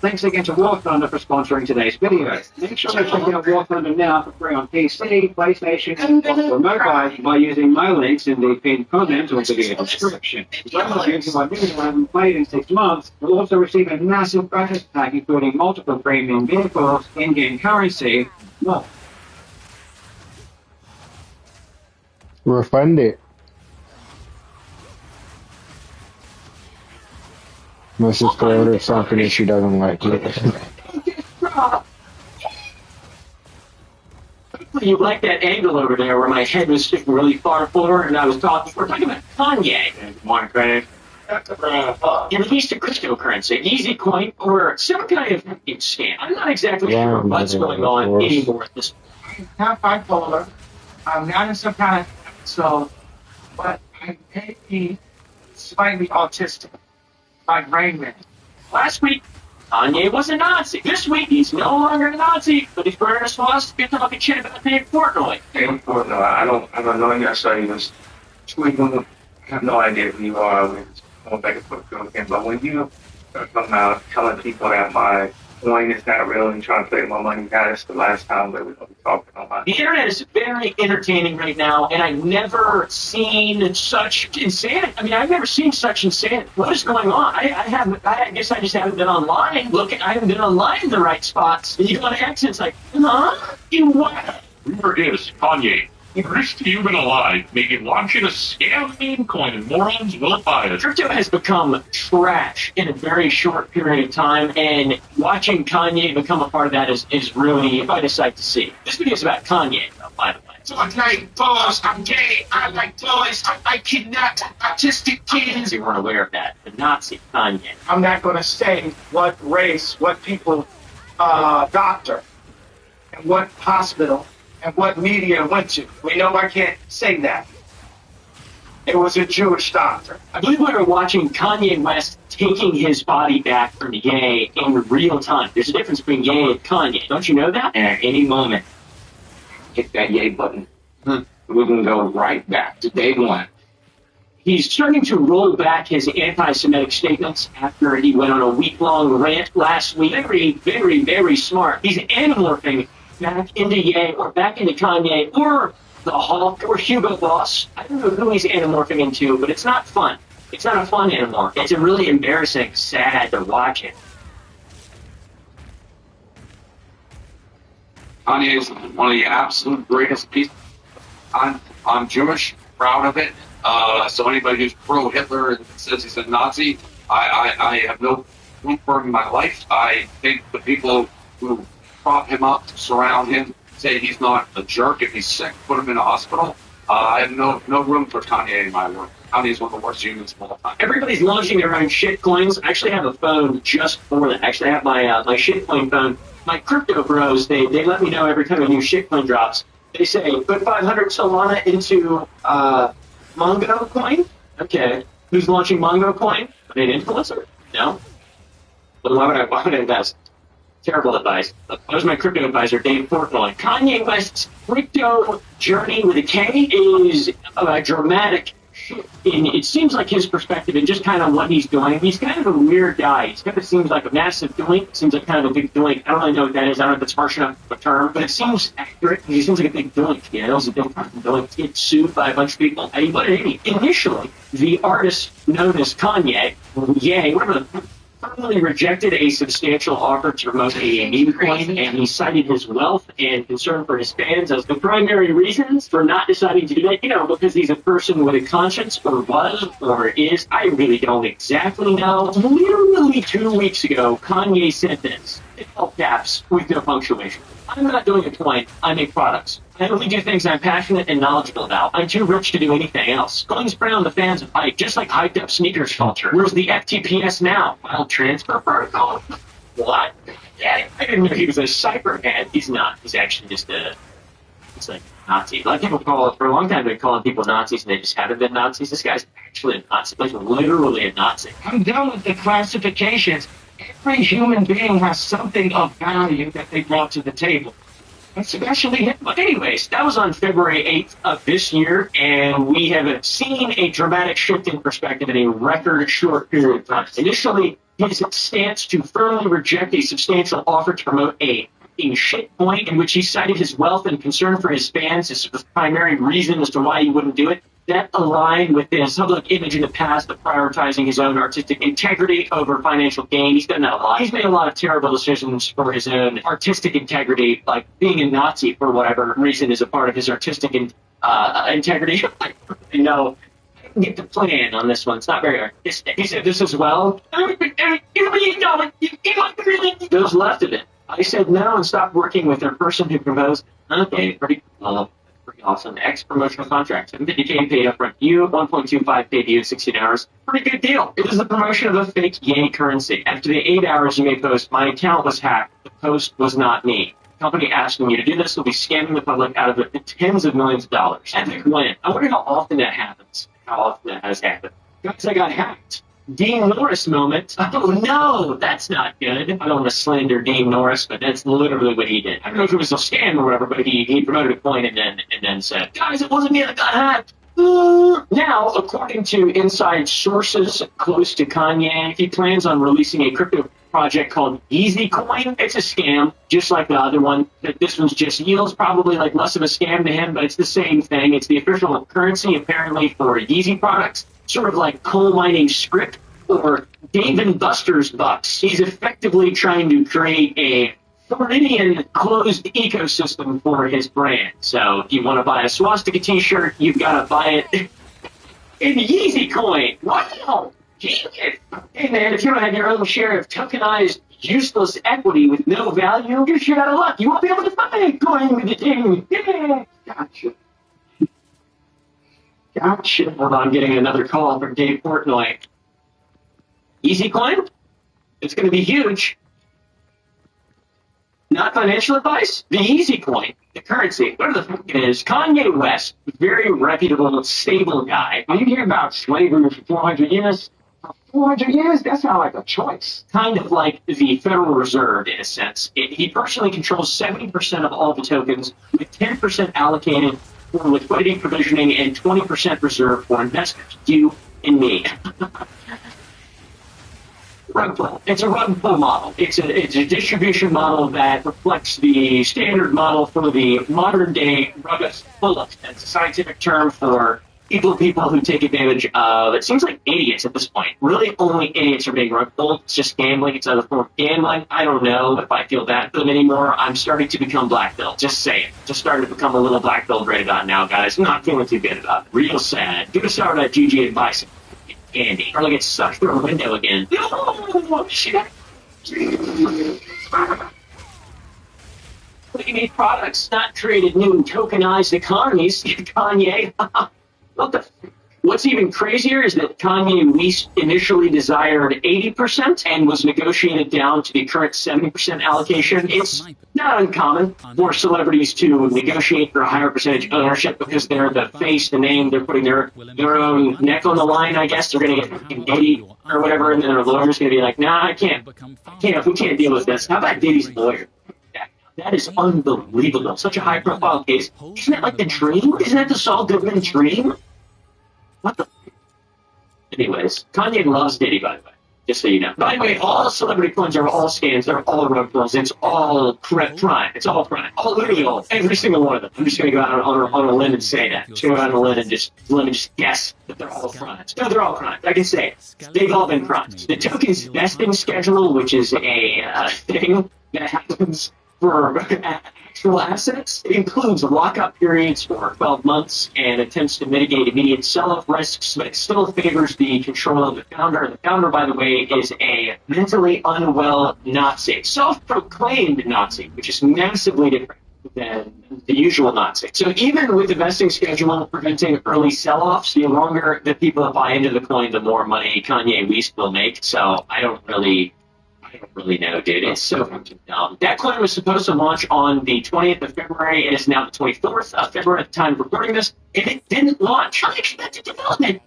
Thanks again to War Thunder for sponsoring today's video. Make sure to check out War Thunder now for free on PC, PlayStation, and mobile by using my links in the pinned comment or video description. Those of you who are new and haven't played in 6 months will also receive a massive bonus pack including multiple premium vehicles, in-game currency, and more. Refund it. My sister ordered something and she doesn't like it. You like that angle over there where my head was sticking really far forward and I was talking. We're talking about Kanye. Good morning, Craig. He released a cryptocurrency, an easy coin, or some kind of scam. I'm not exactly sure what's going on anymore at this point. I'm not bipolar. I'm not in some kind of so, but I may be slightly autistic, like Rain Man. Last week, Kanye was a Nazi. This week, he's no longer a Nazi, but he's wearing a swastika talking shit about paying Portnoy. No, I don't know you. I saw you was tweeting. I have no idea who you are. We're just going back and forth again. But when you come out telling people that my Bitcoin is not real and trying to play my money. That's the last time that we're going to be talking about The internet is very entertaining right now, and I've never seen such insanity. I mean, I've never seen such insanity. What is going on? I guess I just haven't been online. I haven't been online in the right spots. And you go to X, and it's like, huh? You what? Rumor is Kanye, first human alive, may be launching a scam meme coin and morons will buy it. Crypto has become trash in a very short period of time, and watching Kanye become a part of that is really quite a sight to see. This video is about Kanye, though, by the way. Fortnite boys, I'm gay, I like toys, I kidnap autistic kids. You weren't aware of that. The Nazi Kanye. I'm not going to say what race, what people, doctor, and what hospital, and what media went to. We know I can't say that. It was a Jewish doctor. I believe we were watching Kanye West taking his body back from Ye in real time. There's a difference between Ye and Kanye. Don't you know that? And at any moment, hit that yay button. We can go right back to day one. He's starting to roll back his anti-Semitic statements after he went on a week-long rant last week. Very, very, very smart. He's anamorphing back into Ye or back into Kanye or the Hulk or Hugo Boss. I don't know who he's anamorphing into, but it's not fun. It's not a fun anamorph. It's a really embarrassing, sad to watch it. Kanye is one of the absolute greatest pieces. I'm Jewish, proud of it. So anybody who's pro-Hitler and says he's a Nazi, I have no room for him in my life. I think the people who prop him up, surround him, say he's not a jerk. If he's sick, put him in a hospital. I have no room for Kanye in my world. Kanye is one of the worst humans of all time. Everybody's launching their own shit coins. I actually have a phone just for that. I actually have my shitcoin phone. My crypto bros, they let me know every time a new shitcoin drops. They say, put 500 Solana into Mongo coin. Okay. Who's launching Mongo coin? Are they an influencer? No. But why would I invest? Terrible advice. That my crypto advisor, Dave Portnoy. Kanye West's crypto journey with a K is a dramatic shift. And it seems like his perspective and just kind of what he's doing. He's kind of a weird guy. He kind of seems like a massive doink. Seems like kind of a big doink. I don't really know what that is. I don't know if it's harsh enough of a term, but it seems accurate. He seems like a big doink. You know, he's a big fucking doink. Gets sued by a bunch of people. But initially, the artist known as Kanye, Ye, whatever the firmly rejected a substantial offer to promote a meme coin, and he cited his wealth and concern for his fans as the primary reasons for not deciding to do that. You know, because he's a person with a conscience, or was, or is. I really don't exactly know. Literally 2 weeks ago, Kanye said this, in all caps, with no punctuation. I'm not doing a coin, I make products. I only do things I'm passionate and knowledgeable about. I'm too rich to do anything else. Coins prey on the fans of hype, just like hyped up sneakers culture. Where's the FTPS now? File transfer protocol? What? Yeah, I didn't know he was a cyberhead. He's not. He's actually just it's like Nazi. A lot of people for a long time, they've been calling people Nazis and they just haven't been Nazis. This guy's actually a Nazi. Like literally a Nazi. I'm done with the classifications. Every human being has something of value that they brought to the table. Especially him. But anyways, that was on February 8th of this year, and we have seen a dramatic shift in perspective in a record short period of time. Initially, his stance to firmly reject a substantial offer to promote a shit point in which he cited his wealth and concern for his fans as the primary reason as to why he wouldn't do it. That aligned with his public image in the past of prioritizing his own artistic integrity over financial gain. He's done that a lot. He's made a lot of terrible decisions for his own artistic integrity, like being a Nazi for whatever reason is a part of his artistic integrity. No, I didn't get the plan on this one. It's not very artistic. He said this as well. Those left of it. I said no and stopped working with a person who proposed, okay, pretty awesome. X promotional contract. 50K paid up front. You 1.25 paid you 16 hours. Pretty good deal. It was the promotion of a fake Ye currency. After the 8 hours you may post, my account was hacked. The post was not me. The company asking you to do this will be scamming the public out of the tens of millions of dollars. Epic win. I wonder how often that happens. How often that has happened. Guys, I got hacked. Dean Norris moment. Oh no, that's not good. I don't want to slander Dean Norris, but that's literally what he did. I don't know if it was a scam or whatever, but he promoted a coin and then said, guys, it wasn't me that got hacked. Now, according to inside sources close to Kanye, he plans on releasing a crypto project called Easy Coin. It's a scam, just like the other one. This one's just yields, probably like less of a scam to him, but it's the same thing. It's the official currency apparently for Yeezy products, sort of like coal mining script or Dave and Buster's bucks. He's effectively trying to create a Floridian closed ecosystem for his brand. So if you want to buy a swastika t-shirt, you've got to buy it in Yeezy Coin. Wow! Genius! Hey man, if you don't have your own share of tokenized, useless equity with no value, you're shit out of luck. You won't be able to buy a coin with the thing. Yeah! Gotcha. Gotcha. Hold on, I'm getting another call from Dave Portnoy. Easy Coin? It's going to be huge. Not financial advice? The Easy Coin, the currency, whatever the fuck it is. Kanye West, very reputable, stable guy. Are you hearing about slavery for 400 years? 400 years? That's not like a choice. Kind of like the Federal Reserve in a sense. He personally controls 70% of all the tokens, with 10% allocated for liquidity provisioning and 20% reserved for investors. You and me. Rug pull. It's a rug pull model. It's a distribution model that reflects the standard model for the modern day rug pull. That's a scientific term for people who take advantage of, it seems like idiots at this point. Really only idiots are being rug pulled. It's just gambling. It's another form of gambling. I don't know if I feel that good anymore. I'm starting to become black belt. Just saying. Just starting to become a little black belt rated on now, guys. Not feeling too good about it. Real sad. Give us out at GG advice. Andy. Or get sucked through a window again. Oh, shit. Looking at products not created new tokenized economies. Kanye. What the? What's even crazier is that Kanye West initially desired 80% and was negotiated down to the current 70% allocation. It's not uncommon for celebrities to negotiate for a higher percentage ownership because they're the face, the name, they're putting their own neck on the line, I guess. They're going to get Diddy or whatever, and then their lawyer's going to be like, nah, I can't. We can't deal with this. How about Diddy's lawyer? That is unbelievable. Such a high-profile case. Isn't that like the dream? Isn't that the Saul Goodman dream? What the? Anyways, Kanye loves Diddy, by the way. Just so you know. By the way, all celebrity coins are all scams. They're all rug pulls. It's all crime. It's all crime. Literally all. Every single one of them. I'm just going to go out on a limb and say that. Just go out on a limb and just guess that they're all crimes. No, they're all crimes. I can say it. They've all been crimes. The token's vesting schedule, which is a thing that happens for actual assets, it includes lockup periods for 12 months and attempts to mitigate immediate sell-off risks, but it still favors the control of the founder. The founder, by the way, is a mentally unwell Nazi, self-proclaimed Nazi, which is massively different than the usual Nazi. So even with the vesting schedule preventing early sell-offs, the longer that people buy into the coin, the more money Kanye West will make. So I don't really know, dude. It's so fucking dumb. That coin was supposed to launch on the 20th of February. It is now the 24th of February at the time of recording this, and it didn't launch. Unexpected development.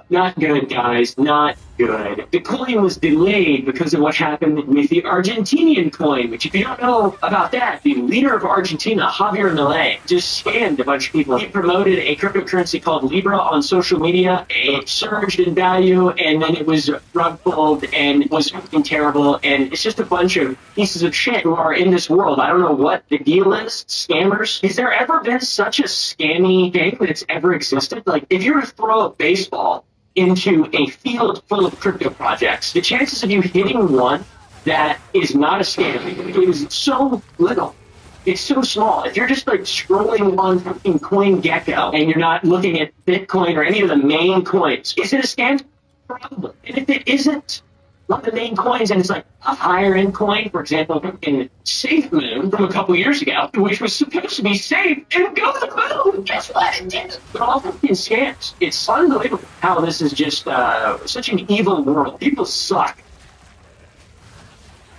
Not good, guys. Not good. The coin was delayed because of what happened with the Argentinian coin, which if you don't know about that, the leader of Argentina, Javier Milei, just scammed a bunch of people. He promoted a cryptocurrency called Libra on social media. It surged in value, and then it was rug pulled and was fucking terrible. And it's just a bunch of pieces of shit who are in this world. I don't know what the deal is. Scammers. Has there ever been such a scammy thing that's ever existed? Like, if you were to throw a baseball into a field full of crypto projects, the chances of you hitting one that is not a scam is so little. It's so small. If you're just like scrolling on fucking CoinGecko and you're not looking at Bitcoin or any of the main coins, is it a scam? Probably. And if it isn't one of the main coins and it's like a higher end coin, for example, in Safe Moon from a couple years ago, which was supposed to be safe and go to the moon. Guess what? It didn't. They're all fucking scams. It's unbelievable how this is just such an evil world. People suck.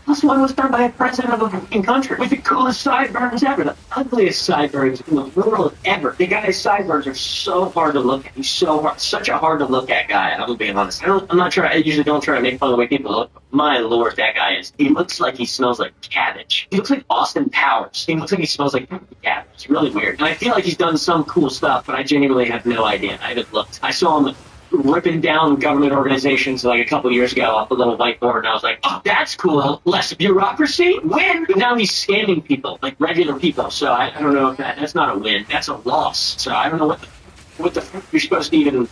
This one was done by a president of a fucking country with the coolest sideburns ever, the ugliest sideburns in the world ever. The guy's sideburns are so hard to look at. He's such a hard to look at guy. I'm being honest. I usually don't try to make fun of the way people look. But my lord, that guy is. He looks like he smells like cabbage. He looks like Austin Powers. He looks like he smells like cabbage. It's really weird. And I feel like he's done some cool stuff, but I genuinely have no idea. I haven't looked. I saw him ripping down government organizations like a couple years ago off a little whiteboard, and I was like, oh, that's cool. Less bureaucracy, win. But now he's scamming people, like regular people. So I don't know if that's not a win. That's a loss. So I don't know what the fuck you're supposed to even,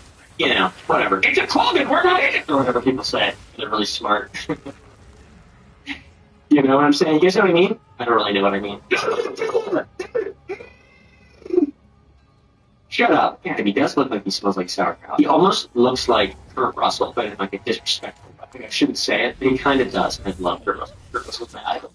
whatever. It's a club and we're not in it, or whatever people say. They're really smart. You know what I'm saying? You guys know what I mean? I don't really know what I mean. Shut up. Yeah, he does look like he smells like sauerkraut. He almost looks like Kurt Russell, but in like a disrespectful way. I shouldn't say it, but he kind of does. I love Kurt Russell. Kurt Russell's my idol.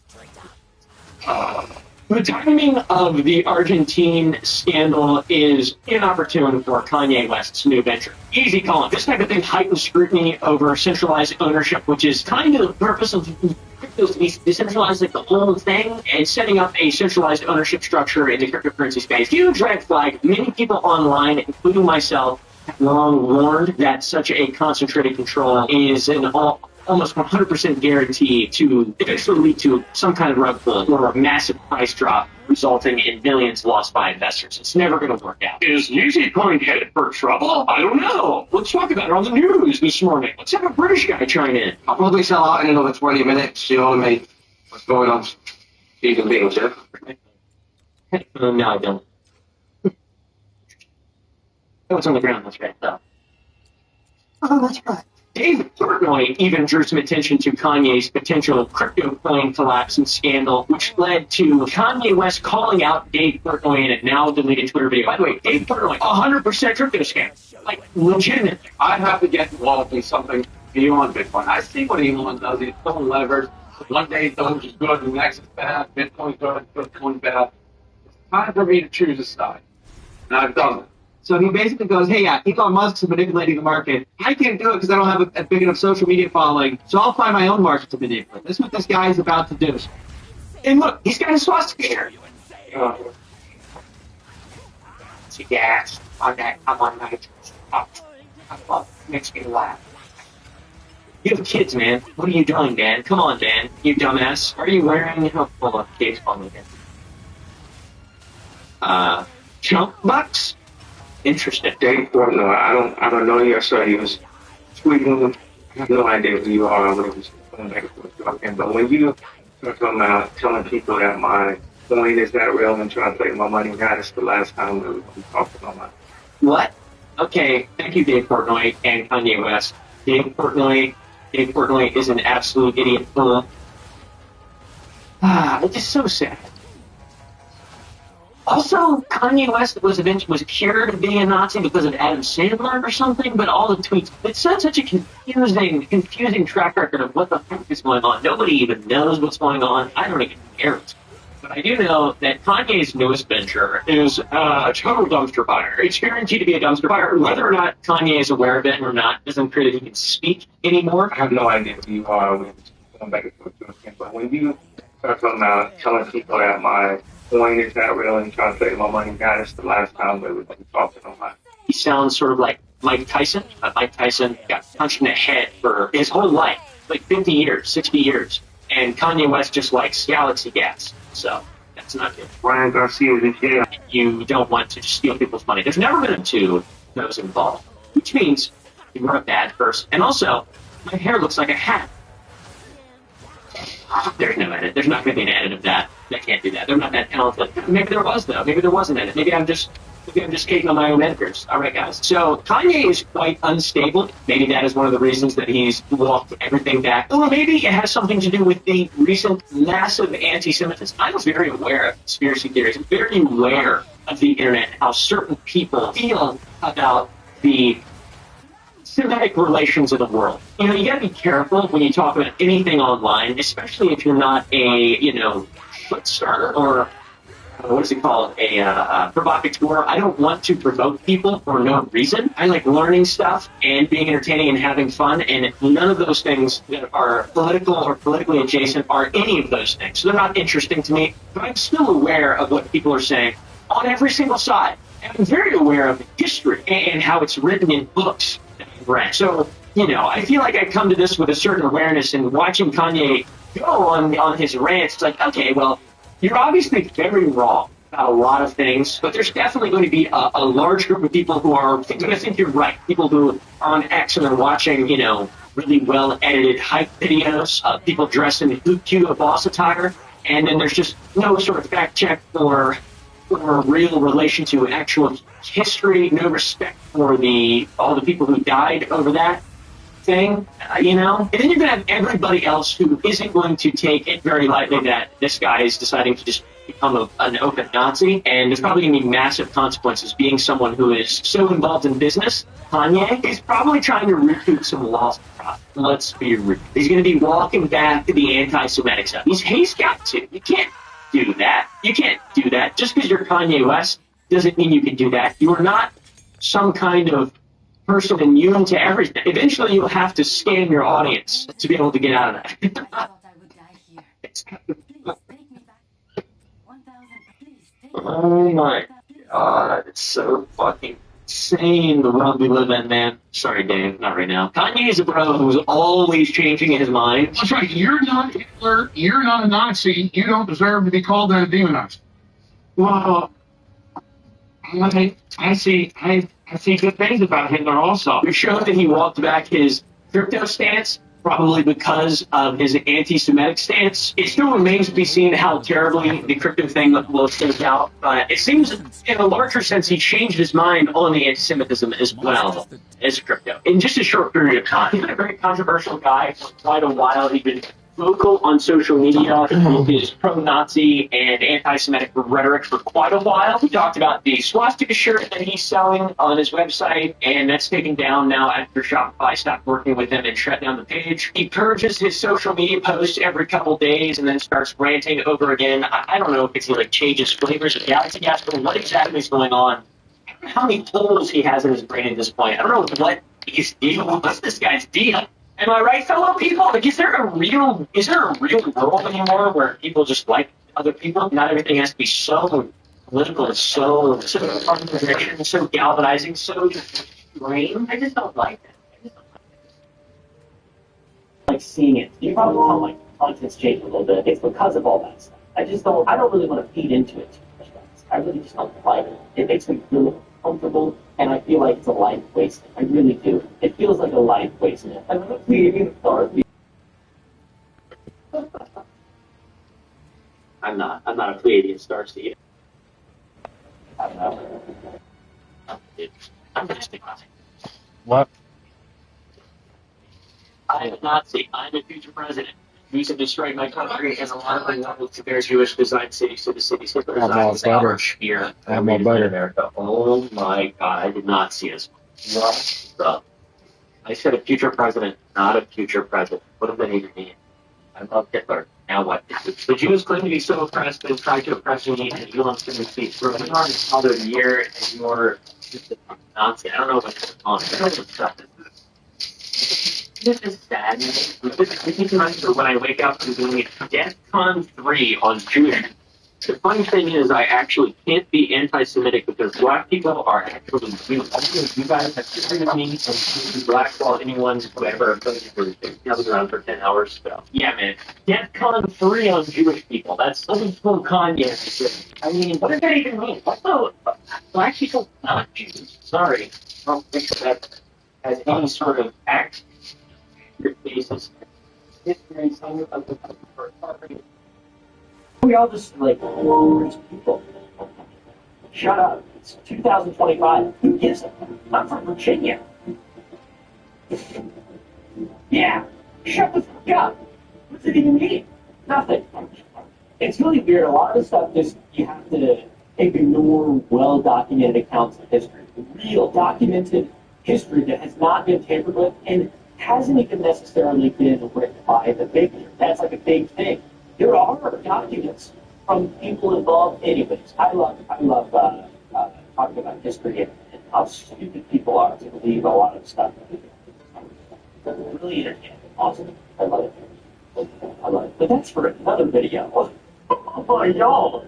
The timing of the Argentine scandal is inopportune for Kanye West's new venture. Easy calling. This type of thing heightens scrutiny over centralized ownership, which is kind of the purpose of cryptos to be decentralized, like the whole thing, and setting up a centralized ownership structure in the cryptocurrency space. Huge red flag. Many people online, including myself, have long warned that such a concentrated control is an almost 100% guarantee to eventually lead to some kind of rug pull or a massive price drop, resulting in millions lost by investors. It's never going to work out. Is Yeezy Coin headed for trouble? I don't know. Let's talk about it on the news this morning. Let's have a British guy chime in. I'll probably sell out in another 20 minutes. You know what I mean? What's going on? Even being Jeff? No, I don't. Oh, it's on the ground. That's right, though. Oh, that's right. Dave Portnoy even drew some attention to Kanye's potential crypto coin collapse and scandal, which led to Kanye West calling out Dave Portnoy in a now deleted Twitter video. By the way, Dave Portnoy, 100% crypto scam. Like, legitimately. I have to get involved in something beyond Bitcoin. I see what Elon does. He's throwing levers. One day Doge is good, the next is bad. Bitcoin's good, Bitcoin's bad. It's time for me to choose a side. And I've done it. So he basically goes, hey, Elon Musk's manipulating the market. I can't do it because I don't have a big enough social media following, so I'll find my own market to manipulate. That's what this guy is about to do. And look, he's got a swastika here. It's a gas on that. I'm on night. Makes me laugh. You have kids, man. What are you doing, Dan? Come on, Dan. You dumbass. Are you wearing... Oh, hold on. Dave's calling me again. Chunk bucks? Interesting. Dave Portnoy, I don't know you. I saw you was tweeting. I have no idea who you are. What was going back and forth talking. But when you start talking about telling people that my coin is not real and trying to take my money, God, it's the last time we talked about my. What? Okay, thank you, Dave Portnoy and Kanye West. Dave Portnoy is an absolute idiot fool. It's just so sad. Also, Kanye West was cured of being a Nazi because of Adam Sandler or something, but all the tweets, it's such a confusing track record of what the fuck is going on. Nobody even knows what's going on. I don't even care. But I do know that Kanye's newest venture is a total dumpster fire. It's guaranteed to be a dumpster fire. Whether or not Kanye is aware of it or not doesn't prove that he can speak anymore. I have no idea who you are. We're going back and forth again. But when you start talking about telling people that my coin is not real and trying to take my money, God, it's the last time we were talking about it. He sounds sort of like Mike Tyson. Mike Tyson got punched in the head for his whole life, like 50 years, 60 years. And Kanye West just likes galaxy gas. So that's not good. Ryan Garcia is in jail. You don't want to just steal people's money. There's never been two those involved, which means you were a bad person. And also, my hair looks like a hat. There's no edit. There's not going to be an edit of that. They can't do that. They're not that talented. Maybe there was, though. Maybe there was an edit. Maybe I'm just hating on my own editors. All right, guys. So Kanye is quite unstable. Maybe that is one of the reasons that he's walked everything back. Or maybe it has something to do with the recent massive anti-Semitism. I was very aware of conspiracy theories. I'm very aware of the internet, how certain people feel about the Semitic relations of the world. You know, you gotta be careful when you talk about anything online, especially if you're not a, foot starter or what is it called? A provocateur. I don't want to provoke people for no reason. I like learning stuff and being entertaining and having fun, and none of those things that are political or politically adjacent are any of those things. So they're not interesting to me, but I'm still aware of what people are saying on every single side. And I'm very aware of history and how it's written in books. Right. So, I feel like I come to this with a certain awareness, and watching Kanye go on his rants, it's like, okay, well, you're obviously very wrong about a lot of things, but there's definitely going to be a large group of people who are, I think you're right, people who are on X and are watching, you know, really well-edited hype videos of people dressed in cute boss attire, and then there's just no sort of fact check or real relation to actual history, no respect for all the people who died over that thing, you know? And then you're going to have everybody else who isn't going to take it very lightly that this guy is deciding to just become an open Nazi, and there's probably going to be massive consequences. Being someone who is so involved in business, Kanye is probably trying to recoup some lost profit. Let's be real. He's going to be walking back to the anti-Semitic stuff. He's got to. You can't do that. You can't do that. Just because you're Kanye West doesn't mean you can do that. You are not some kind of person immune to everything. Eventually, you'll have to scan your audience to be able to get out of that. Oh my god, it's so fucking insane the world we live in, man. Sorry, Dave, not right now. Kanye is a bro who's always changing his mind. That's right. You're not Hitler. You're not a Nazi. You don't deserve to be called a demonized. Well, I see good things about Hitler also. It showed that he walked back his crypto stance, probably because of his anti-Semitic stance. It still remains to be seen how terribly the crypto thing will shake out, but it seems in a larger sense he changed his mind on the anti-Semitism as well as crypto in just a short period of time. He's been a very controversial guy for quite a while. He's been vocal on social media with his pro-Nazi and anti-Semitic rhetoric for quite a while. We talked about the swastika shirt that he's selling on his website, and that's taken down now after Shopify stopped working with him and shut down the page. He purges his social media posts every couple days and then starts ranting over again. I don't know if it's like changes flavors of Galaxy Gas, but what exactly is going on? I don't know how many holes he has in his brain at this point. I don't know what his deal. What's this guy's deal? Am I right, fellow people? Like, is there a real world anymore where people just like other people? Not everything has to be so political and so conversation, so galvanizing, so extreme. I just don't like that. Like seeing it. You probably know like content's changed a little bit. It's because of all that stuff. I don't really want to feed into it too much. I really just don't like it. It makes me feel comfortable, and I feel like it's a life wasted. I really do. It feels like a life wasted. I'm not pleading authority. I'm not a Pleiadian starseed. I don't know. I'm just a Nazi. What? I'm a Nazi. I'm a future president. Who's to destroy my country and a lot of the world to their Jewish designed cities to the cities Hitler designed here. I have more butter. America. Oh my god, I did not see this. What the? I said a future president, not a future president. What does that even mean? I love Hitler. Now what? The Jews claim to be so oppressed and try to oppress me, and Elon's going to speak for another year, and you're just a Nazi. I don't know what's going on. I don't know what stuff is. This is sad. This is when I wake up and doing DEFCON 3 on Jewish. The funny thing is, I actually can't be anti-Semitic because black people are actually Jews. You guys have treated me and blackball anyone who ever been around for 10 hours. So, yeah, man. DEFCON 3 on Jewish people. That's old school Kanye. I mean, what does that even mean? Also, black people not Jews. Sorry. I don't think that has any sort of act. Your faces. History, some of the we all just like people. Shut up. It's 2025. Who gives a fuck? I'm from Virginia. Yeah. Shut the fuck up. What does it even mean? Nothing. It's really weird. A lot of the stuff just you have to ignore well-documented accounts of history. Real documented history that has not been tampered with and hasn't even necessarily been written by the victor. That's like a big thing. There are documents from people involved anyways. I love talking about history and how stupid people are to believe a lot of stuff. Really entertaining. Awesome. I love it. But that's for another video. Oh, y'all.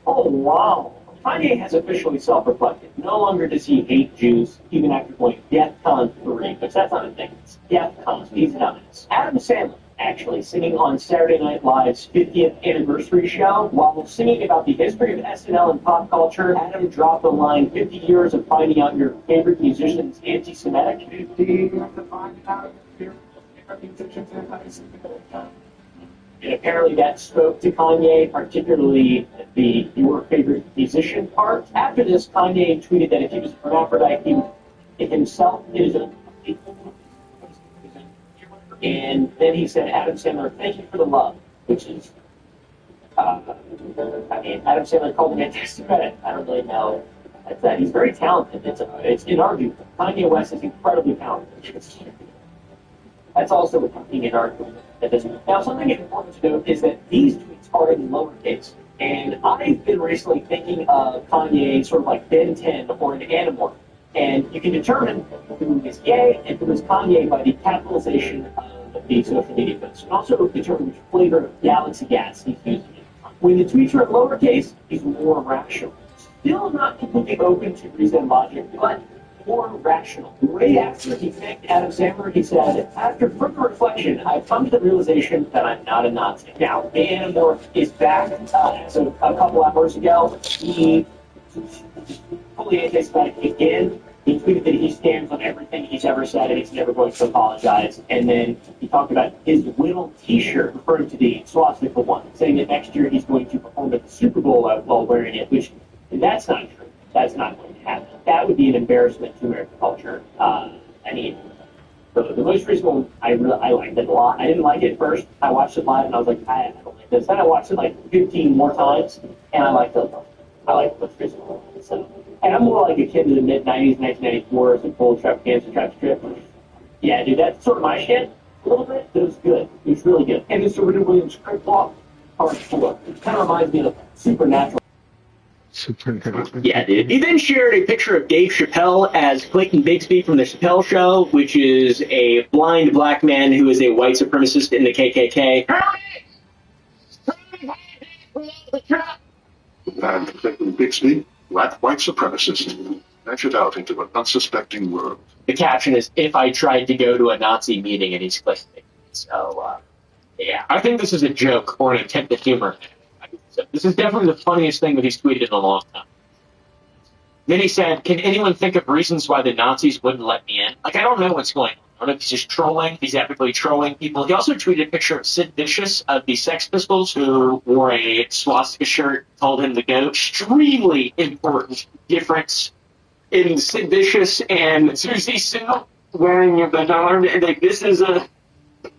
Oh, wow. Kanye has officially self-reflected. No longer does he hate Jews, even after going DEFCON 3, which that's not a thing. It's DEFCON. He's done it. Adam Sandler actually, singing on Saturday Night Live's 50th anniversary show. While singing about the history of SNL and pop culture, Adam dropped the line 50 years of finding out your favorite musician's anti-Semitic. 50 years of finding out your favorite musician's anti-Semitic. And apparently that spoke to Kanye, particularly the your favorite musician part. After this, Kanye tweeted that if he was a hermaphrodite, he would himself is a. And then he said, Adam Sandler, thank you for the love, which is, I mean, Adam Sandler called him anti-Semitic. I don't really know. That's that. He's very talented. It's inarguable. Kanye West is incredibly talented. That's also being inarguable. Now, something important to note is that these tweets are in lowercase. And I've been recently thinking of Kanye sort of like Ben 10 or an Animorph. And you can determine who is Ye and who is Kanye by the capitalization of the social media posts. You can also determine which flavor of galaxy gas he's using. When the tweets are in lowercase, he's more rational. Still not completely open to reason and logic, but more rational. Right after he thanked Adam Sandler, he said, after further reflection, I've come to the realization that I'm not a Nazi. Now, Animorph is back as of a couple hours ago. He fully anti-Semitic again. He tweeted that he stands on everything he's ever said and he's never going to apologize. And then he talked about his Whittle t-shirt, referring to the swastika one, saying that next year he's going to perform at the Super Bowl while wearing it, which that's not true. That's not going to happen. That would be an embarrassment to American culture. I mean, the most recent one, I liked it a lot. I didn't like it at first. I watched it live and I was like, I don't like this. Then I watched it like 15 more times and I liked it. I like the most recent one. So, and I'm more like a kid in the mid-90s, 1994, as a full trap cancer trap strip. Yeah, dude, that's sort of my shit a little bit, but it was good. It was really good. And this Serena Williams script law, part 4. It kind of reminds me of Supernatural. Yeah, dude. He then shared a picture of Dave Chappelle as Clayton Bigsby from The Chappelle Show, which is a blind black man who is a white supremacist in the KKK. And Clayton Bixby, black white supremacist, ventured out into an unsuspecting world. The caption is, if I tried to go to a Nazi meeting and he's Clayton Bigsby. So, yeah. I think this is a joke or an attempt at humor. So this is definitely the funniest thing that he's tweeted in a long time. Then he said, can anyone think of reasons why the Nazis wouldn't let me in? Like, I don't know what's going on. I don't know if he's just trolling, if he's epically trolling people. He also tweeted a picture of Sid Vicious of the Sex Pistols, who wore a swastika shirt, told him to go. Extremely important difference in Sid Vicious and Susie Sue wearing the arm. Like, this is a...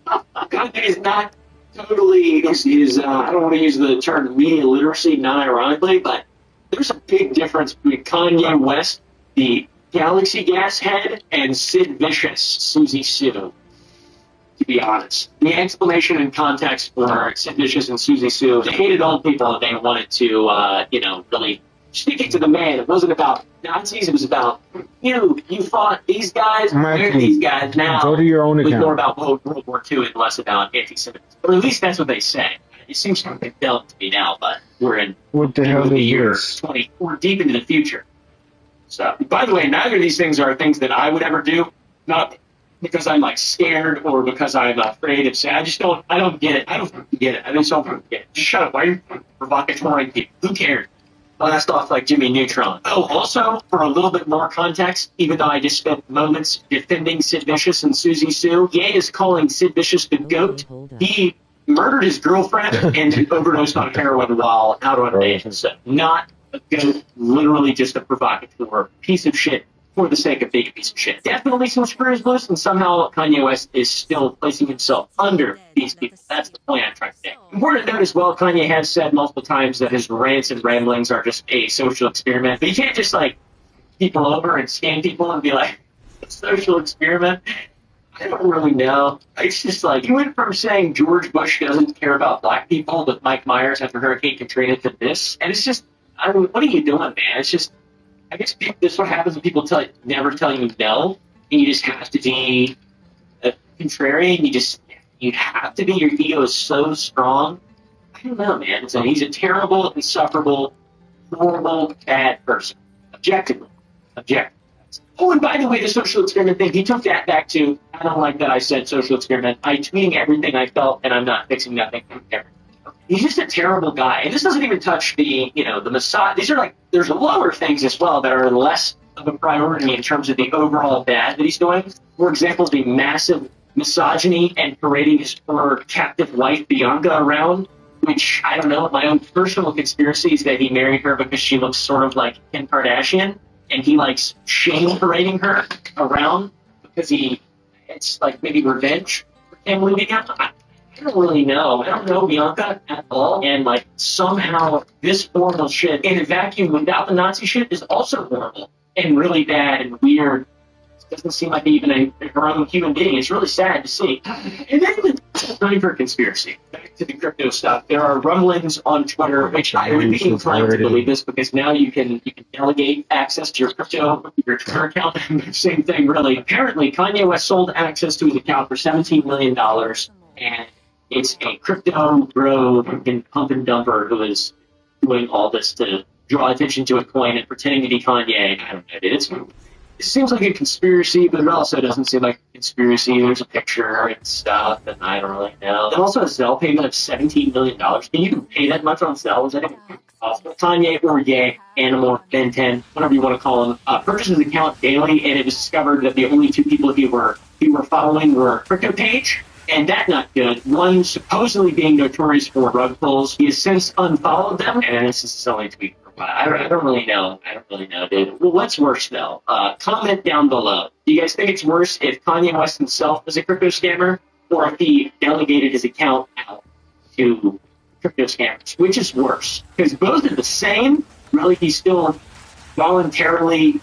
Kanye is not totally... I don't want to use the term media literacy non-ironically, but there's a big difference between Kanye West, the Galaxy Gas head, and Sid Vicious, Susie Sue, to be honest. The explanation and context for Sid Vicious and Susie Sue, they hated old people and they wanted to, really speaking to the man. It wasn't about Nazis, it was about you fought these guys, where are these guys now? Go to your own account. It was more about World War II and less about anti-Semitism. Or at least that's what they say. It seems like they've dealt to me now, but we're in what the hell the is year this? 20. We're deep into the future. So, by the way, neither of these things are things that I would ever do. Not because I'm like scared or because I'm afraid of saying. I don't get it. I don't get it. I just don't get it. Just shut up. Why are you provocateur people? Who cares? Blast off like Jimmy Neutron. Oh, also, for a little bit more context, even though I just spent moments defending Sid Vicious and Susie Sue, Ye is calling Sid Vicious the GOAT. He murdered his girlfriend and overdosed on heroin while out on vacation. So not a GOAT, literally just a provocateur piece of shit for the sake of being a piece of shit. Definitely some screws loose, and somehow Kanye West is still placing himself under these people. That's the point I'm trying to make. Important to note as well, Kanye has said multiple times that his rants and ramblings are just a social experiment. But you can't just, people over and scan people and be like, social experiment? I don't really know. It's just he went from saying George Bush doesn't care about black people with Mike Myers after Hurricane Katrina to this. And it's just, what are you doing, man? It's just, I guess this is what happens when people never tell you no, and you just have to be a contrarian. You have to be. Your ego is so strong. I don't know, man. So he's a terrible, insufferable, horrible, bad person. Objectively. Oh, and by the way, the social experiment thing, he took that back to, I don't like that I said social experiment. I tweeting everything I felt, and I'm not fixing nothing. He's just a terrible guy. And this doesn't even touch the, the massage. These are like, there's lower things as well that are less of a priority in terms of the overall bad that he's doing. For example, the massive misogyny and parading his poor captive wife, Bianca, around, which, I don't know, my own personal conspiracy is that he married her because she looks sort of like Kim Kardashian, and he likes shame parading her around because it's like maybe revenge for him leaving him. I don't really know. I don't know Bianca at all, and like somehow this horrible shit in a vacuum without the Nazi shit is also horrible and really bad and weird. Doesn't seem like even a grown human being. It's really sad to see. And then the time for conspiracy. Back to the crypto stuff. There are rumblings on Twitter, which I would be inclined to believe this because now you can delegate access to your crypto, your Twitter account. Same thing, really. Apparently, Kanye West sold access to his account for $17 million, and it's a crypto bro and pump and dumper who is doing all this to draw attention to a coin and pretending to be Kanye. I don't know. It seems like a conspiracy, but it also doesn't seem like a conspiracy. There's a picture and stuff, and I don't really know. And also a Zelle payment of $17 million. Can you pay that much on Zelle? Is that even possible? Kanye or Ye, Animal, Ben 10, whatever you want to call him, purchases his account daily, and it was discovered that the only two people he were following were Crypto Page, and that's not good. One supposedly being notorious for rug pulls. He has since unfollowed them, and this is only tweet. I don't really know. Dude. Well, what's worse, though? Comment down below. Do you guys think it's worse if Kanye West himself was a crypto scammer or if he delegated his account out to crypto scammers? Which is worse? Because both are the same. Really, he's still voluntarily